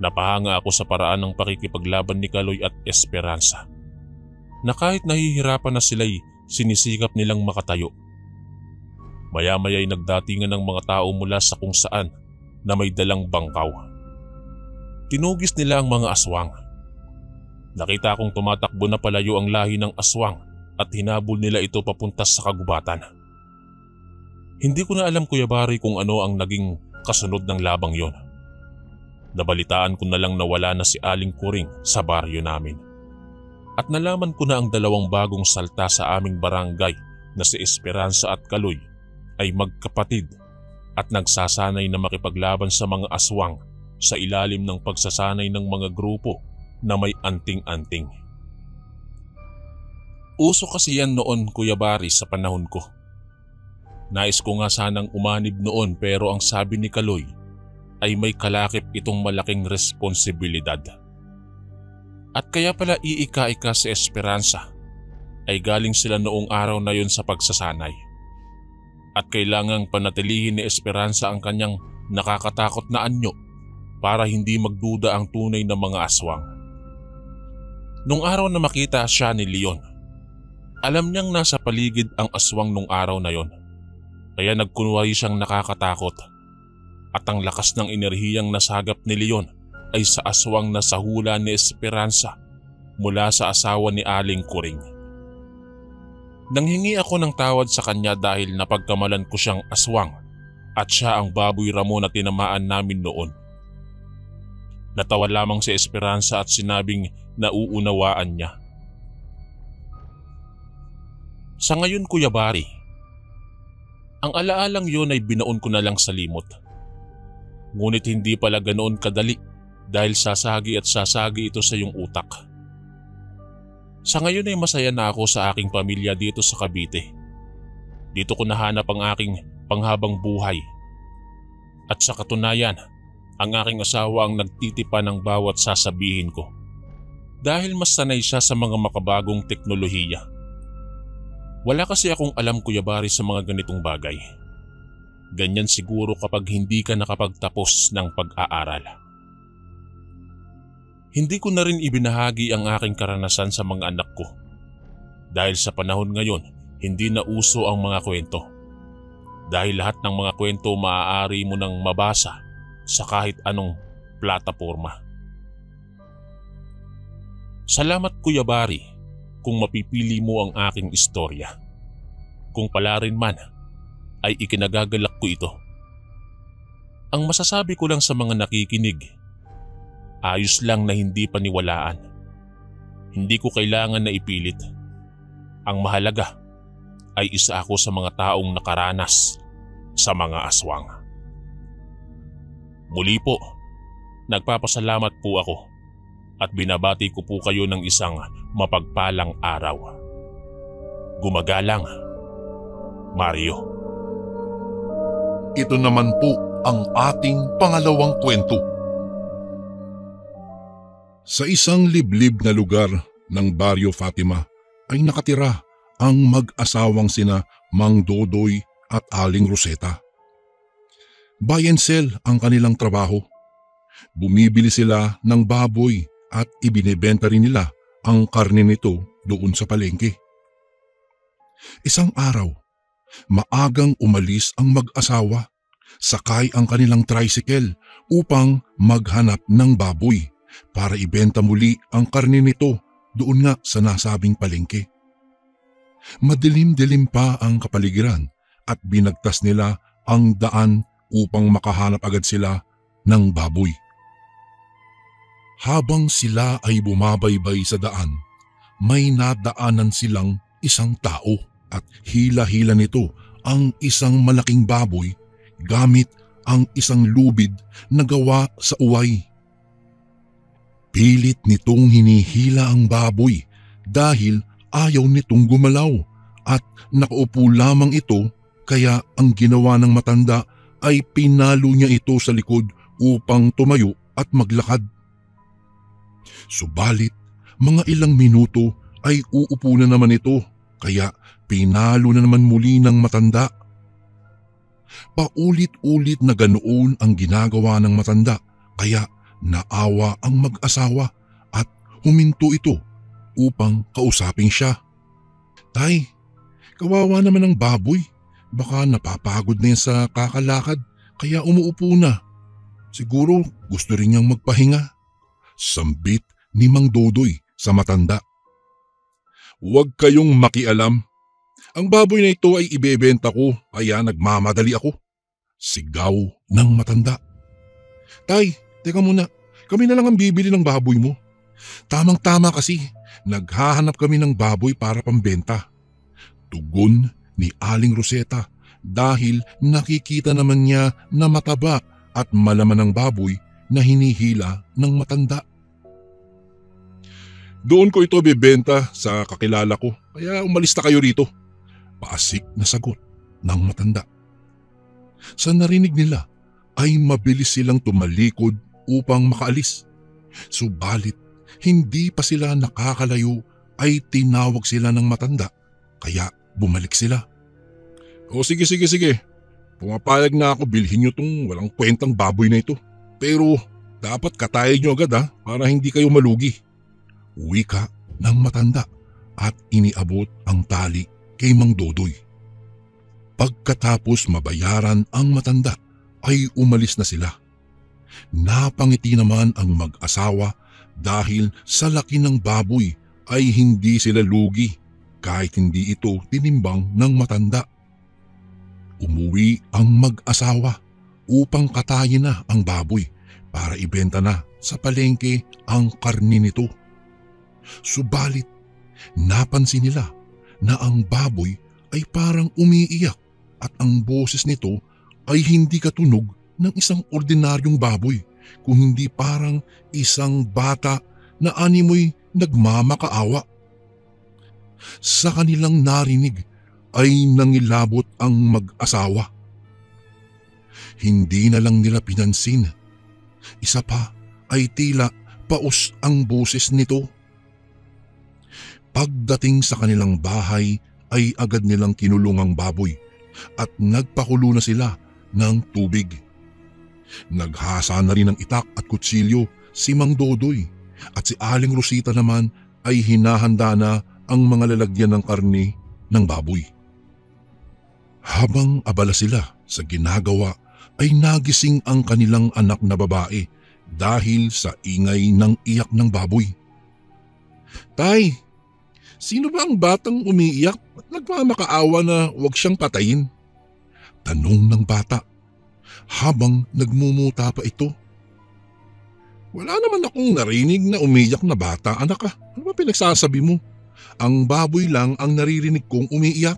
Napahanga ako sa paraan ng pakikipaglaban ni Kaloy at Esperanza, na kahit nahihirapan na sila'y sinisikap nilang makatayo. Maya-maya'y nagdatingan ng mga tao mula sa kung saan na may dalang bangkaw. Tinugis nila ang mga aswang. Nakita kong tumatakbo na palayo ang lahi ng aswang at hinabol nila ito papunta sa kagubatan. Hindi ko na alam, Kuya Bari, kung ano ang naging kasunod ng labang yon. Nabalitaan ko na lang na wala na si Aling Kuring sa baryo namin. At nalaman ko na ang dalawang bagong salta sa aming barangay na si Esperanza at Kaloy ay magkapatid at nagsasanay na makipaglaban sa mga aswang sa ilalim ng pagsasanay ng mga grupo na may anting-anting. Uso kasi yan noon, Kuya Bari, sa panahon ko. Nais ko nga sanang umanib noon pero ang sabi ni Kaloy ay may kalakip itong malaking responsibilidad. At kaya pala iika-ika si Esperanza ay galing sila noong araw na yon sa pagsasanay. At kailangang panatilihin ni Esperanza ang kanyang nakakatakot na anyo para hindi magduda ang tunay na mga aswang. Nung araw na makita siya ni Leon, alam niyang nasa paligid ang aswang nung araw na yon. Kaya nagkunwari siyang nakakatakot. At ang lakas ng enerhiyang nasagap ni Leon ay sa aswang na sahula ni Esperanza mula sa asawa ni Aling Kuring. Nanghingi ako ng tawad sa kanya dahil napagkamalan ko siyang aswang at siya ang baboy ramo na tinamaan namin noon. Natawa lamang si Esperanza at sinabing nauunawaan niya. Sa ngayon, Kuya Bari, ang alaalang yun ay binaon ko na lang sa limot. Ngunit hindi pala ganoon kadali dahil sasagi at sasagi ito sa iyong utak. Sa ngayon ay masaya na ako sa aking pamilya dito sa Cavite. Dito ko nahanap ang aking panghabang buhay. At sa katunayan, ang aking asawa ang nagtitipa ng bawat sasabihin ko. Dahil mas sanay siya sa mga makabagong teknolohiya. Wala kasi akong alam, Kuya Bari, sa mga ganitong bagay. Ganyan siguro kapag hindi ka nakapagtapos ng pag-aaral. Hindi ko na rin ibinahagi ang aking karanasan sa mga anak ko. Dahil sa panahon ngayon, hindi na uso ang mga kwento. Dahil lahat ng mga kwento maaari mo nang mabasa sa kahit anong plataporma. Salamat, Kuya Bari, kung mapipili mo ang aking istorya. Kung pala rin man, ay ikinagagalak ko ito. Ang masasabi ko lang sa mga nakikinig, ayos lang na hindi paniwalaan. Hindi ko kailangan na ipilit. Ang mahalaga ay isa ako sa mga taong nakaranas sa mga aswang. Muli po, nagpapasalamat po ako at binabati ko po kayo ng isang mapagpalang araw. Gumagalang, Mario. Ito naman po ang ating pangalawang kwento. Sa isang liblib na lugar ng Baryo Fatima ay nakatira ang mag-asawang sina Mang Dodoy at Aling Roseta. Buy and sell ang kanilang trabaho. Bumibili sila ng baboy at ibinebenta rin nila ang karne nito doon sa palengke. Isang araw, maagang umalis ang mag-asawa, sakay ang kanilang tricycle upang maghanap ng baboy para ibenta muli ang karne nito doon nga sa nasabing palengke. Madilim-dilim pa ang kapaligiran at binagtas nila ang daan upang makahanap agad sila ng baboy. Habang sila ay bumabaybay sa daan, may nadaanan silang isang tao at hila-hila nito ang isang malaking baboy gamit ang isang lubid na gawa sa uway. Pilit nitong hinihila ang baboy dahil ayaw nitong gumalaw at nakaupo lamang ito, kaya ang ginawa ng matanda ay pinalo niya ito sa likod upang tumayo at maglakad. Subalit mga ilang minuto ay uupo na naman ito, kaya pinalo na naman muli ng matanda. Paulit-ulit na ganoon ang ginagawa ng matanda, kaya naawa ang mag-asawa at huminto ito upang kausapin siya. "Tay, kawawa naman ang baboy. Baka napapagod na yan sa kakalakad kaya umuupo na. Siguro gusto rin niyang magpahinga." Sambit ni Mang Dodoy sa matanda. "Huwag kayong makialam. Ang baboy na ito ay ibebenta ko, kaya nagmamadali ako." Sigaw ng matanda. "Tay, teka muna. Kami na lang ang bibili ng baboy mo. Tamang-tama kasi, naghahanap kami ng baboy para pambenta." Tugon ni Aling Roseta dahil nakikita naman niya na mataba at malaman ng baboy na hinihila ng matanda. "Doon ko ito bibenta sa kakilala ko, kaya umalis na kayo rito." Paasik na sagot ng matanda. Sa narinig nila ay mabilis silang tumalikod upang makaalis. Subalit hindi pa sila nakakalayo ay tinawag sila ng matanda, kaya bumalik sila. "O sige. Pumapayag na ako, bilhin nyo tong walang kwentang baboy na ito. Pero dapat katayin nyo agad para hindi kayo malugi." Wika ng matanda at iniabot ang tali kay Mang Dodoy. Pagkatapos mabayaran ang matanda ay umalis na sila. Napangiti naman ang mag-asawa dahil sa laki ng baboy ay hindi sila lugi kahit hindi ito tinimbang ng matanda. Umuwi ang mag-asawa upang katayin na ang baboy para ibenta na sa palengke ang karni nito. Subalit napansin nila na ang baboy ay parang umiiyak at ang boses nito ay hindi katunog ng isang ordinaryong baboy, kung hindi parang isang bata na animoy nagmamakaawa. Sa kanilang narinig ay nangilabot ang mag-asawa. Hindi na lang nila pinansin. Isa pa ay tila paus ang boses nito. Pagdating sa kanilang bahay ay agad nilang kinulong ang baboy at nagpakulo na sila ng tubig. Naghasa na rin ng itak at kutsilyo si Mang Dodoy at si Aling Rosita naman ay hinahanda na ang mga lalagyan ng karne ng baboy. Habang abala sila sa ginagawa ay nagising ang kanilang anak na babae dahil sa ingay ng iyak ng baboy. "Tay, sino ba ang batang umiiyak at nagmamakaawa na huwag siyang patayin?" Tanong ng bata habang nagmumuta pa ito. "Wala naman akong narinig na umiiyak na bata, anak . Ano ba pinagsasabi mo? Ang baboy lang ang naririnig kong umiiyak."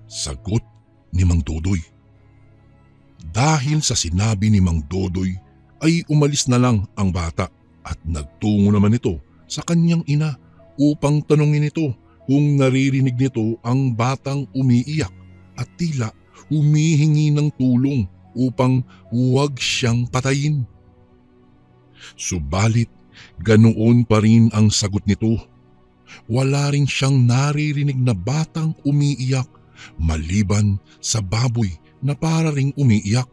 Sagot ni Mang Dodoy. Dahil sa sinabi ni Mang Dodoy ay umalis na lang ang bata at nagtungo naman ito sa kanyang ina upang tanungin ito kung naririnig nito ang batang umiiyak at tila humihingi ng tulong upang huwag siyang patayin. Subalit ganoon pa rin ang sagot nito. Wala rin siyang naririnig na batang umiiyak maliban sa baboy na para ring umiiyak.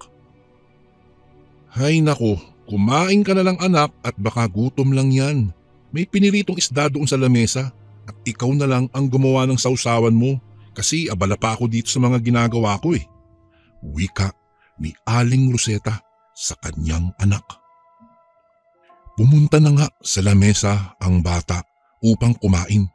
"Hay nako, kumain ka na lang anak at baka gutom lang yan. May piniritong isda doon sa lamesa at ikaw na lang ang gumawa ng sausawan mo kasi abala pa ako dito sa mga ginagawa ko . Wika ni Aling Roseta sa kanyang anak. Pumunta na nga sa lamesa ang bata upang kumain.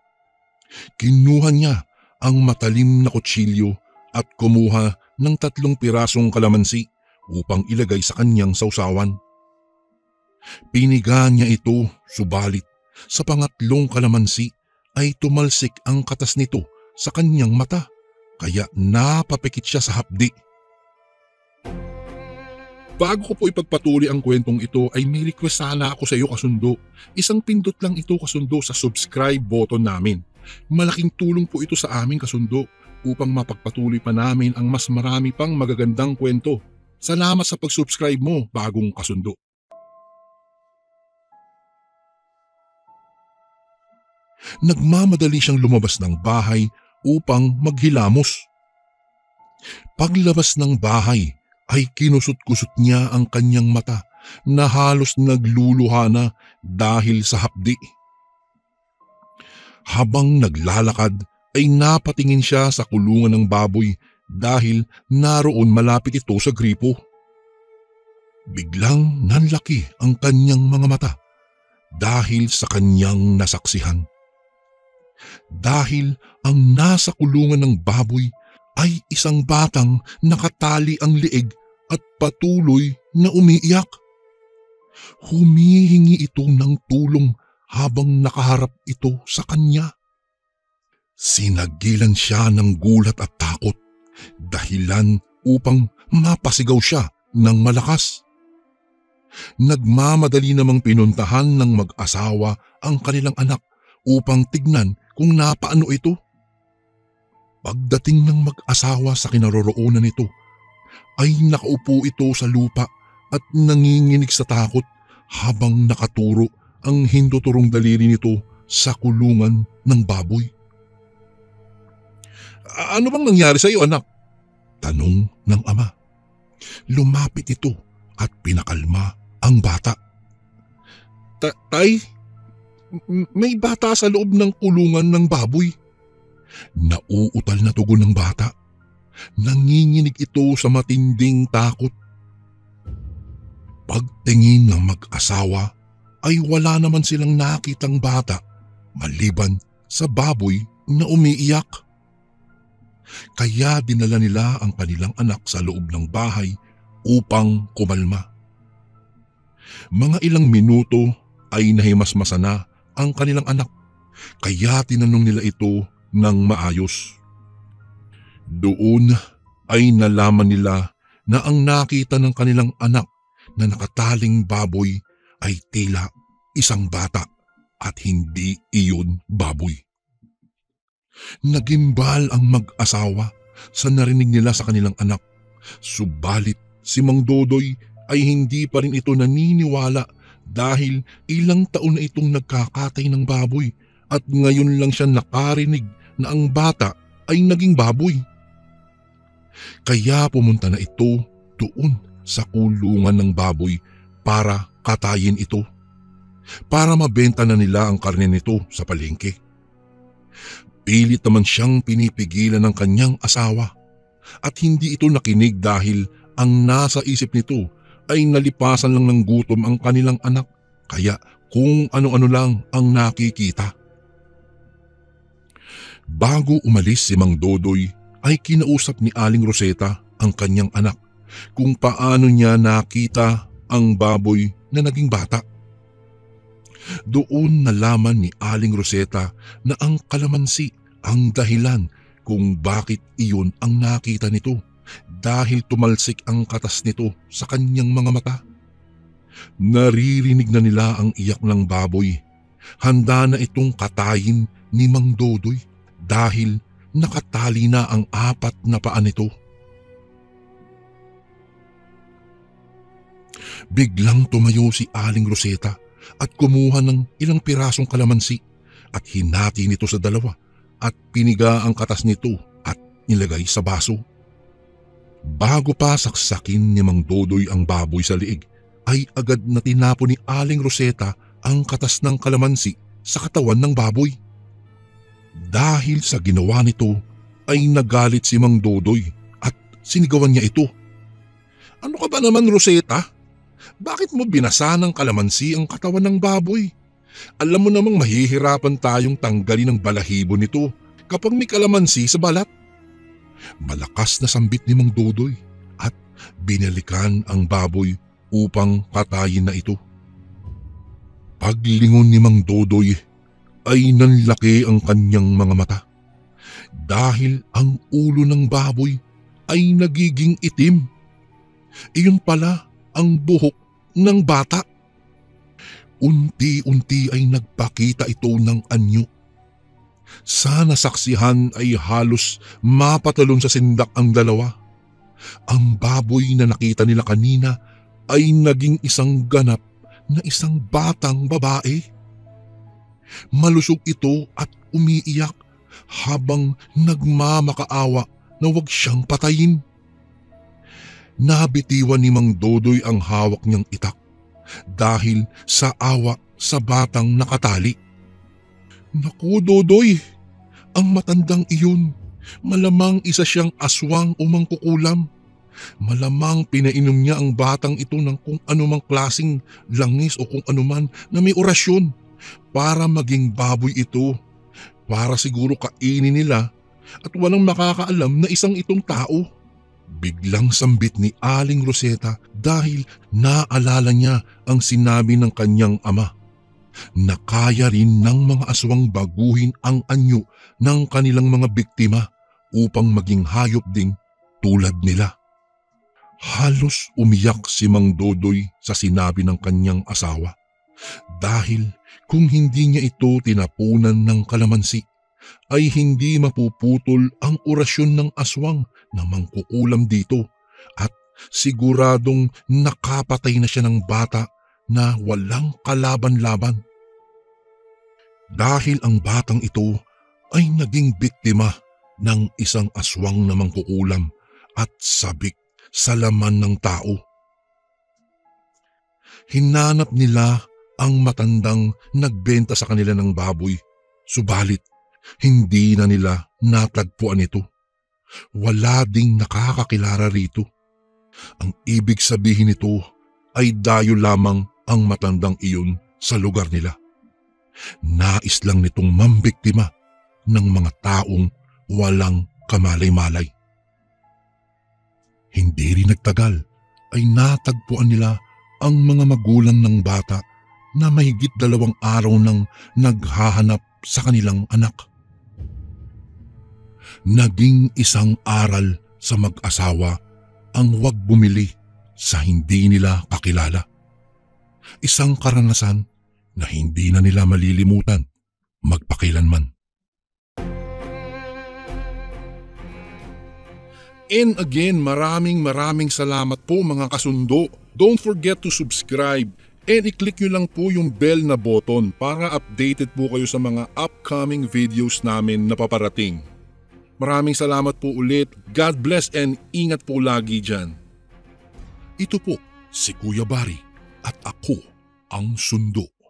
Kinuha niya ang matalim na kutsilyo at kumuha ng 3 pirasong kalamansi upang ilagay sa kanyang sausawan. Piniga niya ito, subalit sa pangatlong kalamansi ay tumalsik ang katas nito sa kanyang mata, kaya napapikit siya sa hapdi. Bago ko po ipagpatuloy ang kwentong ito ay may request sana ako sa iyo kasundo. Isang pindot lang ito kasundo sa subscribe button namin. Malaking tulong po ito sa amin kasundo upang mapagpatuloy pa namin ang mas marami pang magagandang kwento. Salamat sa pag-subscribe mo, bagong kasundo. Nagmamadali siyang lumabas ng bahay upang maghilamos. Paglabas ng bahay ay kinusot-kusot niya ang kanyang mata na halos nagluluha na dahil sa hapdi. Habang naglalakad ay napatingin siya sa kulungan ng baboy dahil naroon malapit ito sa gripo. Biglang nanlaki ang kanyang mga mata dahil sa kanyang nasaksihan. Dahil ang nasa kulungan ng baboy ay isang batang nakatali ang liig at patuloy na umiiyak. Humihingi ito ng tulong habang nakaharap ito sa kanya. Sinagilan siya ng gulat at takot, dahilan upang mapasigaw siya ng malakas. Nagmamadali namang pinuntahan ng mag-asawa ang kanilang anak upang tignan kung napaano ito. Pagdating ng mag-asawa sa kinaroroonan nito, ay nakaupo ito sa lupa at nanginginig sa takot habang nakaturo ang hinduturong daliri nito sa kulungan ng baboy. Ano bang nangyari sa iyo, anak? Tanong ng ama. Lumapit ito at pinakalma ang bata. Tay, may bata sa loob ng kulungan ng baboy. Nauutal na tugon ng bata. Nanginginig ito sa matinding takot. Pagtingin ng mag-asawa ay wala naman silang nakitang bata maliban sa baboy na umiiyak. Kaya dinala nila ang kanilang anak sa loob ng bahay upang kumalma. Mga ilang minuto ay nahimasmasa na ang kanilang anak, kaya tinanong nila ito ng maayos. Doon ay nalaman nila na ang nakita ng kanilang anak na nakataling baboy ay tila isang bata at hindi iyon baboy. Nagimbal ang mag-asawa sa narinig nila sa kanilang anak, subalit si Mang Dodoy ay hindi pa rin ito naniniwala dahil ilang taon na itong nagkakatay ng baboy at ngayon lang siya nakarinig na ang bata ay naging baboy. Kaya pumunta na ito doon sa kulungan ng baboy para katayin ito, para mabenta na nila ang karne nito sa palengke. Pilit naman siyang pinipigilan ng kanyang asawa at hindi ito nakinig dahil ang nasa isip nito ay nalipasan lang ng gutom ang kanilang anak, kaya kung ano-ano lang ang nakikita. Bago umalis si Mang Dodoy ay kinausap ni Aling Roseta ang kanyang anak kung paano niya nakita ang baboy na naging bata. Doon nalaman ni Aling Roseta na ang kalamansi ang dahilan kung bakit iyon ang nakita nito dahil tumalsik ang katas nito sa kanyang mga mata. Naririnig na nila ang iyak ng baboy. Handa na itong katayin ni Mang Dodoy dahil nakatali na ang 4 na paa nito. Biglang tumayo si Aling Roseta at kumuha ng ilang pirasong kalamansi at hinati nito sa 2 at piniga ang katas nito at nilagay sa baso. Bago pa saksakin ni Mang Dodoy ang baboy sa liig, ay agad na tinapon ni Aling Roseta ang katas ng kalamansi sa katawan ng baboy. Dahil sa ginawa nito ay nagalit si Mang Dodoy at sinigawan niya ito. Ano ka ba naman, Roseta? Bakit mo binasa ng kalamansi ang katawan ng baboy? Alam mo namang mahihirapan tayong tanggalin ang balahibo nito kapag may kalamansi sa balat. Malakas na sambit ni Mang Dodoy at binalikan ang baboy upang patayin na ito. Paglingon ni Mang Dodoy ay nanlaki ang kanyang mga mata dahil ang ulo ng baboy ay nagiging itim. Iyon pala ang buhok ng bata. Unti-unti ay nagpakita ito ng anyo. Sa nasaksihan ay halos mapatalon sa sindak ang dalawa. Ang baboy na nakita nila kanina ay naging isang ganap na isang batang babae. Malusog ito at umiiyak habang nagmamakaawa na huwag siyang patayin. Nabitiwan ni Mang Dodoy ang hawak niyang itak dahil sa awa sa batang nakatali. Naku Dodoy, ang matandang iyon, malamang isa siyang aswang o mangkukulam. Malamang pinainom niya ang batang ito ng kung anumang klaseng langis o kung anuman na may orasyon para maging baboy ito. Para siguro kainin nila at walang makakaalam na isang itong tao. Biglang sambit ni Aling Roseta dahil naalala niya ang sinabi ng kanyang ama na kaya rin ng mga aswang baguhin ang anyo ng kanilang mga biktima upang maging hayop ding tulad nila. Halos umiyak si Mang Dodoy sa sinabi ng kanyang asawa dahil kung hindi niya ito tinapunan ng kalamansi ay hindi mapuputol ang orasyon ng aswang na mangkukulam dito at siguradong nakapatay na siya ng bata na walang kalaban-laban. Dahil ang batang ito ay naging biktima ng isang aswang na mangkukulam at sabik sa laman ng tao. Hinanap nila ang matandang nagbenta sa kanila ng baboy, subalit hindi na nila natagpuan ito. Wala ding nakakakilala rito. Ang ibig sabihin nito ay dayo lamang ang matandang iyon sa lugar nila. Nais lang nitong mambiktima ng mga taong walang kamalay-malay. Hindi rin nagtagal ay natagpuan nila ang mga magulang ng bata na mahigit 2 araw nang naghahanap sa kanilang anak. Naging isang aral sa mag-asawa ang huwag bumili sa hindi nila kakilala. Isang karanasan na hindi na nila malilimutan magpakailanman. And again, maraming salamat po mga kasundo. Don't forget to subscribe and i-click nyo lang po yung bell na button para updated po kayo sa mga upcoming videos namin na paparating. Maraming salamat po ulit. God bless and ingat po lagi dyan. Ito po si Kuya Bari at ako ang Sundo.